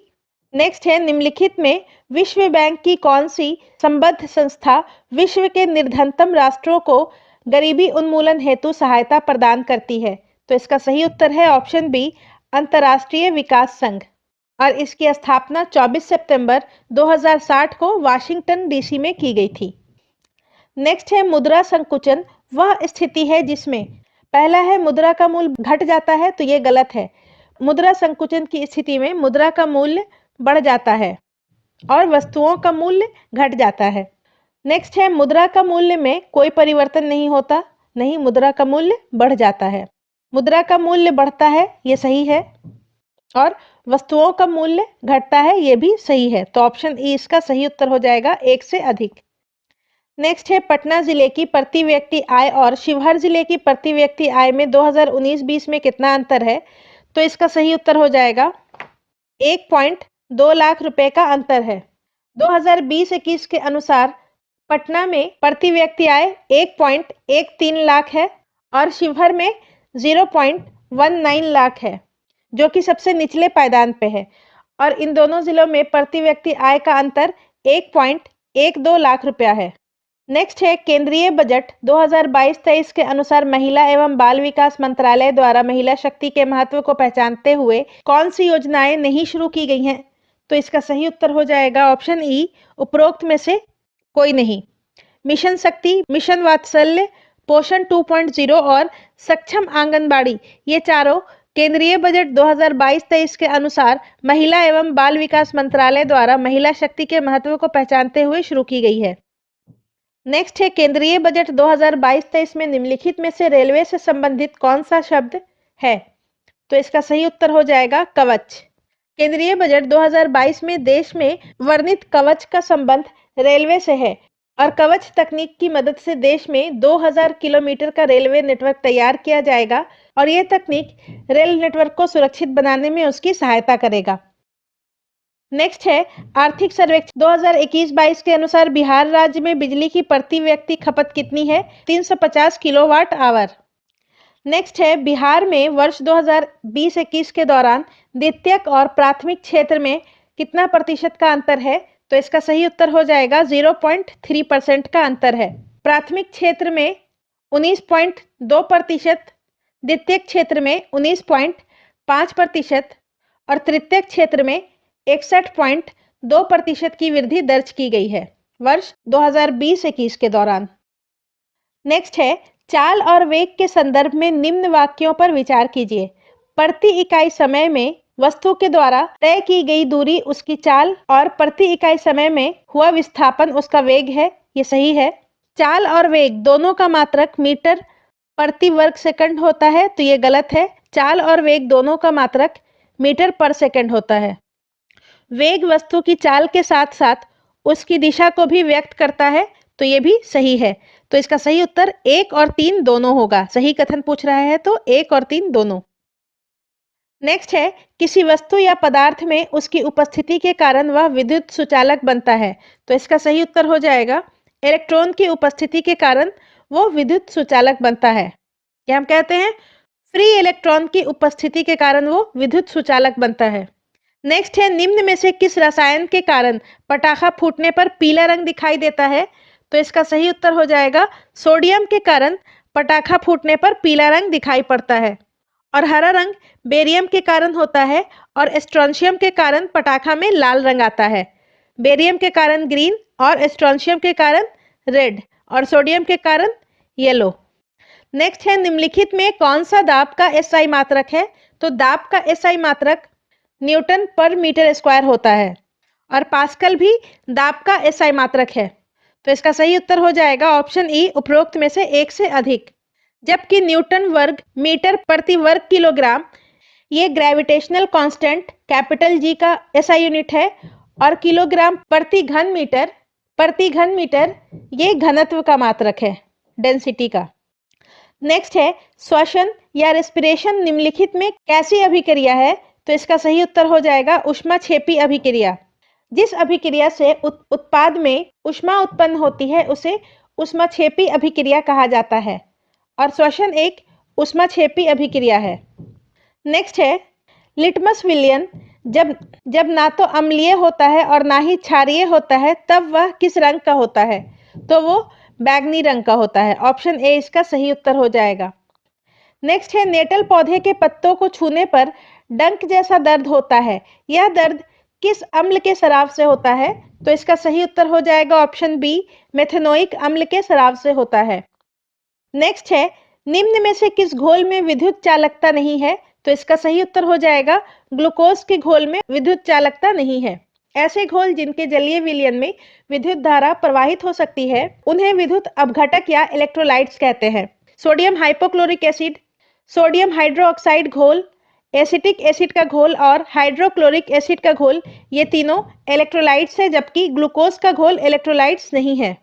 नेक्स्ट है, निम्नलिखित में विश्व बैंक की कौन सी संबद्ध संस्था विश्व के निर्धनतम राष्ट्रों को गरीबी उन्मूलन हेतु सहायता प्रदान करती है? तो इसका सही उत्तर है ऑप्शन बी, अंतर्राष्ट्रीय विकास संघ। और इसकी स्थापना 24 सितंबर 2060 को वाशिंगटन डीसी में की गई थी। नेक्स्ट है, मुद्रा संकुचन वह स्थिति है जिसमें पहला है, मुद्रा का मूल्य घट जाता है, तो ये गलत है। मुद्रा संकुचन की स्थिति में मुद्रा का मूल्य बढ़ जाता है और वस्तुओं का मूल्य घट जाता है। नेक्स्ट है, मुद्रा का मूल्य में कोई परिवर्तन नहीं होता, नहीं, मुद्रा का मूल्य बढ़ जाता है। मुद्रा का मूल्य बढ़ता है, ये सही है। और वस्तुओं का मूल्य घटता है, ये भी सही है। तो ऑप्शन ई इसका सही उत्तर हो जाएगा, 1 से अधिक। नेक्स्ट है, पटना जिले की प्रति व्यक्ति आय और शिवहर जिले की प्रति व्यक्ति आय में 2019-20 में कितना अंतर है? तो इसका सही उत्तर हो जाएगा 1.2 लाख रुपए का अंतर है। 2020-21 के अनुसार पटना में प्रति व्यक्ति आय 1.13 लाख है और शिवहर में 0.19 लाख है, जो कि सबसे निचले पायदान पे है। और इन दोनों जिलों में प्रति व्यक्ति आय का अंतर 1.12 लाख रुपया है। नेक्स्ट है, केंद्रीय बजट 2022-23 के अनुसार महिला एवं बाल विकास मंत्रालय द्वारा महिला शक्ति के महत्व को पहचानते हुए कौन सी योजनाएं नहीं शुरू की गई हैं? तो इसका सही उत्तर हो जाएगा ऑप्शन ई, उपरोक्त में से कोई नहीं। मिशन शक्ति, मिशन वात्सल्य, पोषण 2.0 और सक्षम आंगनबाड़ी, ये चारों केंद्रीय बजट 2022-23 के अनुसार महिला एवं बाल विकास मंत्रालय द्वारा महिला शक्ति के महत्व को पहचानते हुए शुरू की गई है। नेक्स्ट है, केंद्रीय बजट 2022-23 में निम्नलिखित में से रेलवे से संबंधित कौन सा शब्द है? तो इसका सही उत्तर हो जाएगा कवच। केंद्रीय बजट 2022 में देश में वर्णित कवच का संबंध रेलवे से है और कवच तकनीक की मदद से देश में 2000 किलोमीटर का रेलवे नेटवर्क तैयार किया जाएगा और यह तकनीक रेल नेटवर्क को सुरक्षित बनाने में उसकी सहायता करेगा। नेक्स्ट है, आर्थिक सर्वेक्षण 2021-22 के अनुसार बिहार राज्य में बिजली की प्रति व्यक्ति खपत कितनी है? 350 किलोवाट आवर। नेक्स्ट है बिहार में वर्ष 2020-21 के दौरान द्वितीयक और प्राथमिक क्षेत्र में कितना प्रतिशत का अंतर है? तो इसका सही उत्तर हो जाएगा 0.3% का अंतर है। प्राथमिक क्षेत्र में 19.2%, द्वितीयक क्षेत्र में 19.5% और तृतीयक क्षेत्र में 61.2% की वृद्धि दर्ज की गई है वर्ष 2020-21 के दौरान। नेक्स्ट है चाल और वेग के संदर्भ में निम्न वाक्यों पर विचार कीजिए। प्रति इकाई समय में वस्तु के द्वारा तय की गई दूरी उसकी चाल और प्रति इकाई समय में हुआ विस्थापन उसका वेग है। ये सही है। चाल और वेग दोनों का मात्रक मीटर प्रति वर्ग सेकंड होता है, तो ये गलत है। चाल और वेग दोनों का मात्रक मीटर पर सेकंड होता है। वेग वस्तु की चाल के साथ साथ उसकी दिशा को भी व्यक्त करता है, तो ये भी सही है। तो इसका सही उत्तर 1 और 3 दोनों होगा। सही कथन पूछ रहा है तो 1 और 3 दोनों। नेक्स्ट है किसी वस्तु या पदार्थ में उसकी उपस्थिति के कारण वह विद्युत सुचालक बनता है। तो इसका सही उत्तर हो जाएगा इलेक्ट्रॉन की उपस्थिति के कारण वो विद्युत सुचालक बनता है। क्या हम कहते हैं? फ्री इलेक्ट्रॉन की उपस्थिति के कारण वो विद्युत सुचालक बनता है। नेक्स्ट है निम्न में से किस रसायन के कारण पटाखा फूटने पर पीला रंग दिखाई देता है? तो इसका सही उत्तर हो जाएगा सोडियम के कारण पटाखा फूटने पर पीला रंग दिखाई पड़ता है और हरा रंग बेरियम के कारण होता है और स्ट्रोंशियम के कारण पटाखा में लाल रंग आता है। बेरियम के कारण ग्रीन और स्ट्रोंशियम के कारण रेड और सोडियम के कारण येलो। नेक्स्ट है निम्नलिखित में कौन सा दाब का एसआई मात्रक है? तो दाब का एसआई मात्रक न्यूटन पर मीटर स्क्वायर होता है और पास्कल भी दाब का एसआई मात्रक है। तो इसका सही उत्तर हो जाएगा ऑप्शन ई उपरोक्त में से एक से अधिक। जबकि न्यूटन वर्ग मीटर प्रति वर्ग किलोग्राम ये ग्रेविटेशनल कांस्टेंट कैपिटल जी का एसआई यूनिट है और किलोग्राम प्रति घन मीटर ये घनत्व का मात्रक है, डेंसिटी का। नेक्स्ट है श्वसन या रेस्पिरेशन निम्नलिखित में कैसी अभिक्रिया है? तो इसका सही उत्तर हो जाएगा ऊष्माक्षेपी अभिक्रिया। जिस अभिक्रिया से उत्पाद में ऊष्मा उत्पन्न होती है उसे ऊष्माक्षेपी अभिक्रिया कहा जाता है और श्वसन एक ऊष्माक्षेपी अभिक्रिया है। नेक्स्ट है लिटमस विलयन जब ना तो अम्लीय होता है और ना ही क्षारीय होता है तब वह किस रंग का होता है? तो वो बैंगनी रंग का होता है। ऑप्शन ए इसका सही उत्तर हो जाएगा। नेक्स्ट है नेटल पौधे के पत्तों को छूने पर डंक जैसा दर्द होता है। यह दर्द किस अम्ल के स्राव से होता है? तो इसका सही उत्तर हो जाएगा ऑप्शन बी मेथेनोइक अम्ल के स्राव से होता है। नेक्स्ट है निम्न में से किस घोल में विद्युत चालकता नहीं है? तो इसका सही उत्तर हो जाएगा ग्लूकोज के घोल में विद्युत चालकता नहीं है। ऐसे घोल जिनके जलीय विलयन में विद्युत धारा प्रवाहित हो सकती है उन्हें विद्युत अपघटक या इलेक्ट्रोलाइट्स कहते हैं। Sodium hypochloric acid, sodium hydroxide घोल, एसिटिक एसिड का घोल और हाइड्रोक्लोरिक एसिड का घोल ये तीनों इलेक्ट्रोलाइट्स है, जबकि ग्लूकोज का घोल इलेक्ट्रोलाइट्स नहीं है।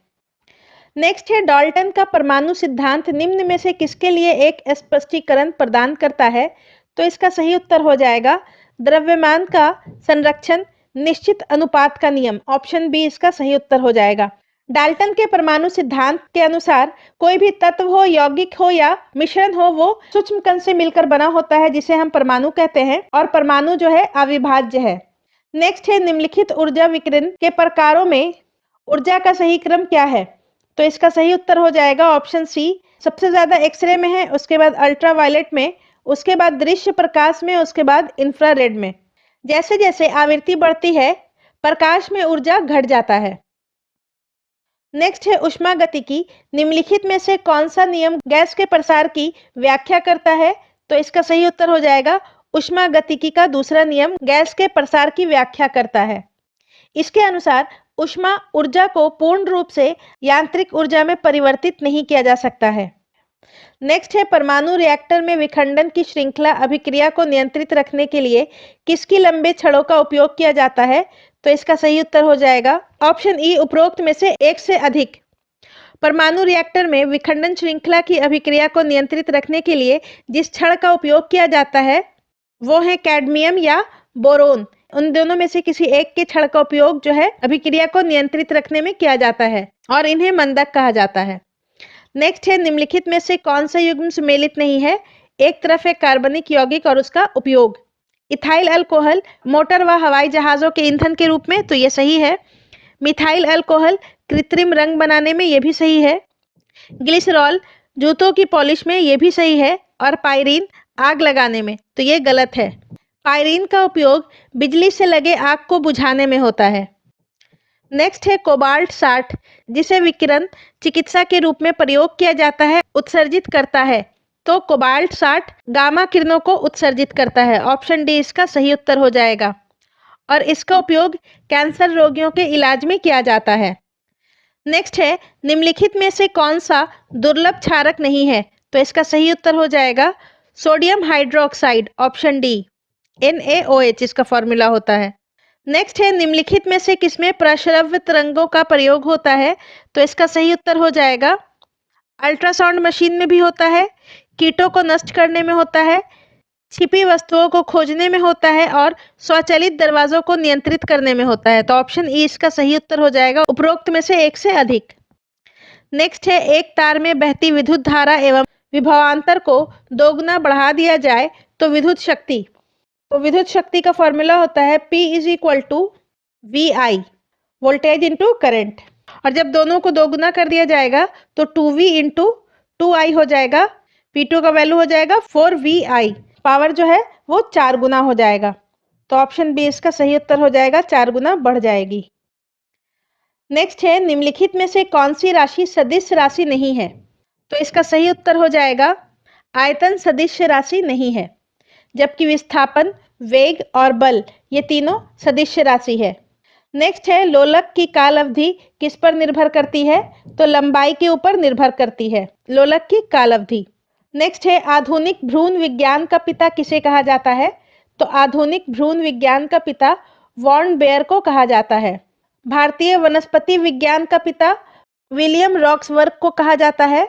नेक्स्ट है डाल्टन का परमाणु सिद्धांत निम्न में से किसके लिए एक स्पष्टीकरण प्रदान करता है? तो इसका सही उत्तर हो जाएगा द्रव्यमान का संरक्षण निश्चित अनुपात का नियम। ऑप्शन बी इसका सही उत्तर हो जाएगा। डाल्टन के परमाणु सिद्धांत के अनुसार कोई भी तत्व हो, यौगिक हो या मिश्रण हो, वो सूक्ष्म कण से मिलकर बना होता है जिसे हम परमाणु कहते हैं और परमाणु जो है अविभाज्य है। नेक्स्ट है निम्नलिखित ऊर्जा विकिरण के प्रकारों में ऊर्जा का सही क्रम क्या है? तो इसका सही उत्तर हो जाएगा ऑप्शन सी। सबसे ज्यादा एक्सरे में है, उसके बाद अल्ट्रावायलेट में, उसके बाद दृश्य प्रकाश में, उसके बाद इंफ्रारेड में। जैसे जैसे आवृत्ति बढ़ती है प्रकाश में ऊर्जा घट जाता है। नेक्स्ट है ऊष्मागतिकी निम्नलिखित में से कौन सा नियम गैस के प्रसार की व्याख्या करता है? तो इसका सही उत्तर हो जाएगा ऊष्मागतिकी का दूसरा नियम गैस के प्रसार की व्याख्या करता है। इसके अनुसार ऊष्मा ऊर्जा को पूर्ण रूप से यांत्रिक ऊर्जा में परिवर्तित नहीं किया जा सकता है। नेक्स्ट है परमाणु रिएक्टर में विखंडन की श्रृंखला अभिक्रिया को नियंत्रित रखने के लिए किसकी लंबे छड़ों का उपयोग किया जाता है? तो इसका सही उत्तर हो जाएगा ऑप्शन ई उपरोक्त में से एक से अधिक। परमाणु रिएक्टर में विखंडन श्रृंखला की अभिक्रिया को नियंत्रित रखने के लिए जिस छड़ का उपयोग किया जाता है वो है कैडमियम या बोरोन। उन दोनों में से किसी एक के छड़ का उपयोग जो है अभिक्रिया को नियंत्रित रखने में किया जाता है और इन्हें मंदक कहा जाता है। नेक्स्ट है निम्नलिखित में से कौन सा युग्म सुमेलित नहीं है? एक तरफ है कार्बनिक यौगिक और उसका उपयोग। इथाइल अल्कोहल मोटर व हवाई जहाजों के ईंधन के रूप में, तो ये सही है। मिथाइल अल्कोहल कृत्रिम रंग बनाने में, ये भी सही है। ग्लिसरॉल जूतों की पॉलिश में, ये भी सही है। और पायरीन आग लगाने में, तो ये गलत है। पायरीन का उपयोग बिजली से लगे आग को बुझाने में होता है। नेक्स्ट है कोबाल्ट 60, जिसे विकिरण चिकित्सा के रूप में प्रयोग किया जाता है, उत्सर्जित करता है। तो कोबाल्ट 60 गामा किरणों को उत्सर्जित करता है। ऑप्शन डी इसका सही उत्तर हो जाएगा। और इसका उपयोग कैंसर रोगियों के इलाज में किया जाता है। नेक्स्ट है निम्नलिखित में से कौन सा दुर्लभ क्षारक नहीं है? तो इसका सही उत्तर हो जाएगा sodium hydroxide, option D. NaOH इसका फॉर्मूला होता है। नेक्स्ट है निम्नलिखित में से किसमें प्रश्रव्य तरंगों का प्रयोग होता है? तो इसका सही उत्तर हो जाएगा अल्ट्रासाउंड मशीन में भी होता है, कीटों को नष्ट करने में होता है, छिपी वस्तुओं को खोजने में होता है और स्वचालित दरवाजों को नियंत्रित करने में होता है। तो ऑप्शन ई इसका सही उत्तर हो जाएगा, उपरोक्त में से एक से अधिक। नेक्स्ट है एक तार में बहती विद्युत धारा एवं विभवांतर को दोगुना बढ़ा दिया जाए तो विद्युत शक्ति का फॉर्मूला होता है P = VI, voltage into current. और जब दोनों को दोगुना कर दिया जाएगा तो 2V × 2I हो जाएगा। P2 का वैल्यू हो जाएगा 4VI, पावर जो है वो 4 गुना हो जाएगा। तो ऑप्शन बी इसका सही उत्तर हो जाएगा, 4 गुना बढ़ जाएगी। नेक्स्ट है निम्नलिखित में से कौन सी राशि सदिश राशि नहीं है? तो इसका सही उत्तर हो जाएगा आयतन सदिश राशि नहीं है, जबकि विस्थापन, वेग और बल ये तीनों सदिश राशि है। नेक्स्ट है लोलक की काल अवधि किस पर निर्भर करती है? तो लंबाई के ऊपर निर्भर करती है लोलक की काल अवधि। नेक्स्ट है आधुनिक भ्रूण विज्ञान का पिता किसे कहा जाता है? तो आधुनिक भ्रूण विज्ञान का पिता वॉर्न बेयर को कहा जाता है। भारतीय वनस्पति विज्ञान का पिता विलियम रॉक्सवर्थ को कहा जाता है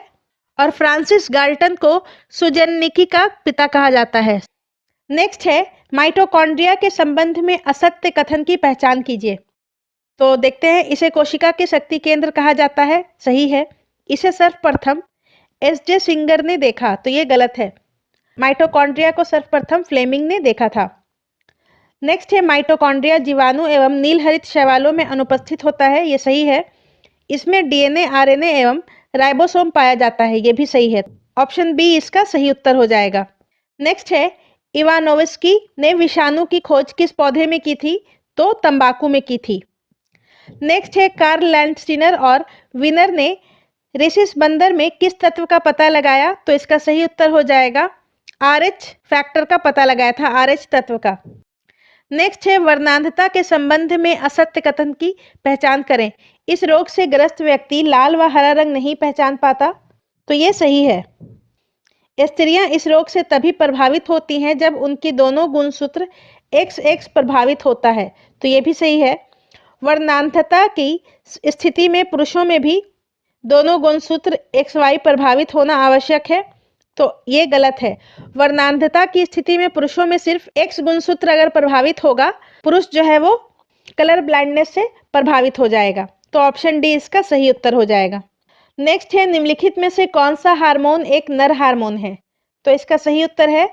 और फ्रांसिस गाल्टन को सुजननिकी का पिता कहा जाता है। नेक्स्ट है माइटोकॉन्ड्रिया के संबंध में असत्य कथन की पहचान कीजिए। तो देखते हैं, इसे कोशिका के शक्ति केंद्र कहा जाता है, सही है। इसे सर्वप्रथम S.J. सिंगर ने देखा, तो ये गलत है। माइटोकॉन्ड्रिया को सर्वप्रथम फ्लेमिंग ने देखा था। नेक्स्ट है माइटोकॉन्ड्रिया जीवाणु एवं नीलहरित शैवालों में अनुपस्थित होता है, ये सही है। इसमें DNA, RNA एवं राइबोसोम पाया जाता है, ये भी सही है। ऑप्शन बी इसका सही उत्तर हो जाएगा। नेक्स्ट है इवानोव्स्की ने विषाणु की खोज किस पौधे में की थी? तो तंबाकू में की थी। नेक्स्ट है कार्ल लैंडस्टीनर और विनर ने रेसिस बंदर में किस तत्व का पता लगाया? तो इसका सही उत्तर हो जाएगा RH फैक्टर का पता लगाया था, RH तत्व का। नेक्स्ट है वर्णांधता के संबंध में असत्य कथन की पहचान करें। इस रोग से ग्रस्त व्यक्ति लाल व हरा रंग नहीं पहचान पाता, तो ये सही है। स्त्रियां इस रोग से तभी प्रभावित होती हैं जब उनकी दोनों गुणसूत्र XX प्रभावित होता है, तो ये भी सही है। वर्णांधता की स्थिति में पुरुषों में भी दोनों गुणसूत्र XY प्रभावित होना आवश्यक है, तो ये गलत है। वर्णांधता की स्थिति में पुरुषों में सिर्फ X गुणसूत्र अगर प्रभावित होगा, पुरुष जो है वो कलर ब्लाइंडनेस से प्रभावित हो जाएगा। तो ऑप्शन डी इसका सही उत्तर हो जाएगा। नेक्स्ट है निम्नलिखित में से कौन सा हार्मोन एक नर हार्मोन है? तो इसका सही उत्तर है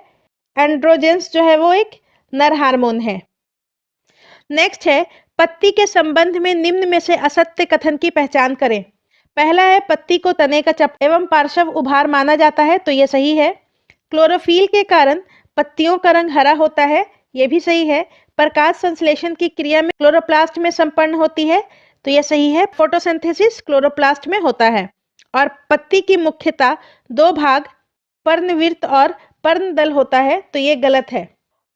एंड्रोजेंस जो है वो एक नर हार्मोन है। नेक्स्ट है पत्ती के संबंध में निम्न में से असत्य कथन की पहचान करें। पहला है पत्ती को तने का चप एवं पार्श्व उभार माना जाता है, तो ये सही है। क्लोरोफिल के कारण पत्तियों का रंग हरा होता है, ये भी सही है। प्रकाश संश्लेषण की क्रिया में क्लोरोप्लास्ट में संपन्न होती है, तो यह सही है। फोटोसिंथेसिस क्लोरोप्लास्ट में होता है। और पत्ती की मुख्यतः 2 भाग पर्णवृत्त और पर्णदल होता है, तो ये गलत है।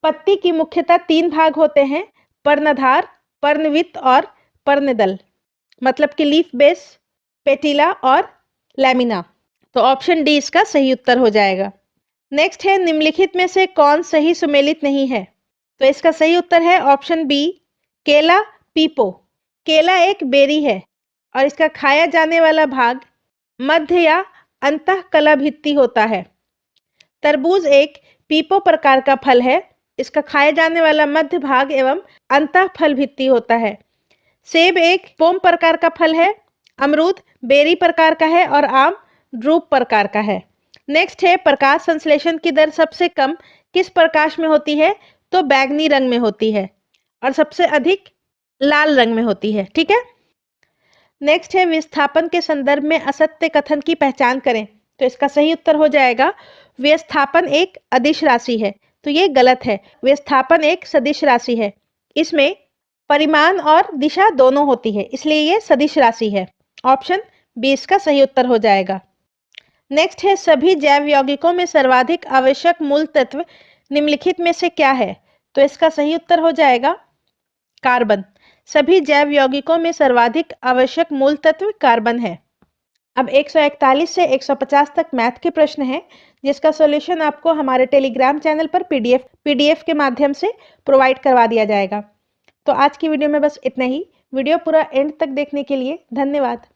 पत्ती की मुख्यतः 3 भाग होते हैं, पर्णधार, पर्णवृत्त और पर्णदल, मतलब कि लीफ बेस, पेटिला और लैमिना। तो ऑप्शन डी इसका सही उत्तर हो जाएगा। नेक्स्ट है निम्नलिखित में से कौन सही सुमेलित नहीं है? तो इसका सही उत्तर है ऑप्शन बी केला पीपो। केला एक बेरी है और इसका खाया जाने वाला भाग मध्य या अंतःकला भित्ति होता है। तरबूज एक पीपो प्रकार का फल है, इसका खाया जाने वाला मध्य भाग एवं अंतः फल भित्ति होता है। सेब एक पोम प्रकार का फल है, अमरूद बेरी प्रकार का है और आम ध्रुव प्रकार का है। नेक्स्ट है प्रकाश संश्लेषण की दर सबसे कम किस प्रकाश में होती है? तो बैंगनी रंग में होती है और सबसे अधिक लाल रंग में होती है। ठीक है। नेक्स्ट है विस्थापन के संदर्भ में असत्य कथन की पहचान करें। तो इसका सही उत्तर हो जाएगा विस्थापन एक अदिश राशि है। तो ये गलत है। विस्थापन एक सदिश राशि है। इसमें परिमाण और दिशा दोनों होती है, इसलिए ये सदिश राशि है। ऑप्शन बी इसका सही उत्तर हो जाएगा। नेक्स्ट है सभी जैव यौगिकों में सर्वाधिक आवश्यक मूल तत्व निम्नलिखित में से क्या है? तो इसका सही उत्तर हो जाएगा कार्बन। सभी जैव यौगिकों में सर्वाधिक आवश्यक मूल तत्व कार्बन है। अब 141 से 150 तक मैथ के प्रश्न हैं, जिसका सॉल्यूशन आपको हमारे टेलीग्राम चैनल पर पीडीएफ के माध्यम से प्रोवाइड करवा दिया जाएगा। तो आज की वीडियो में बस इतना ही। वीडियो पूरा एंड तक देखने के लिए धन्यवाद।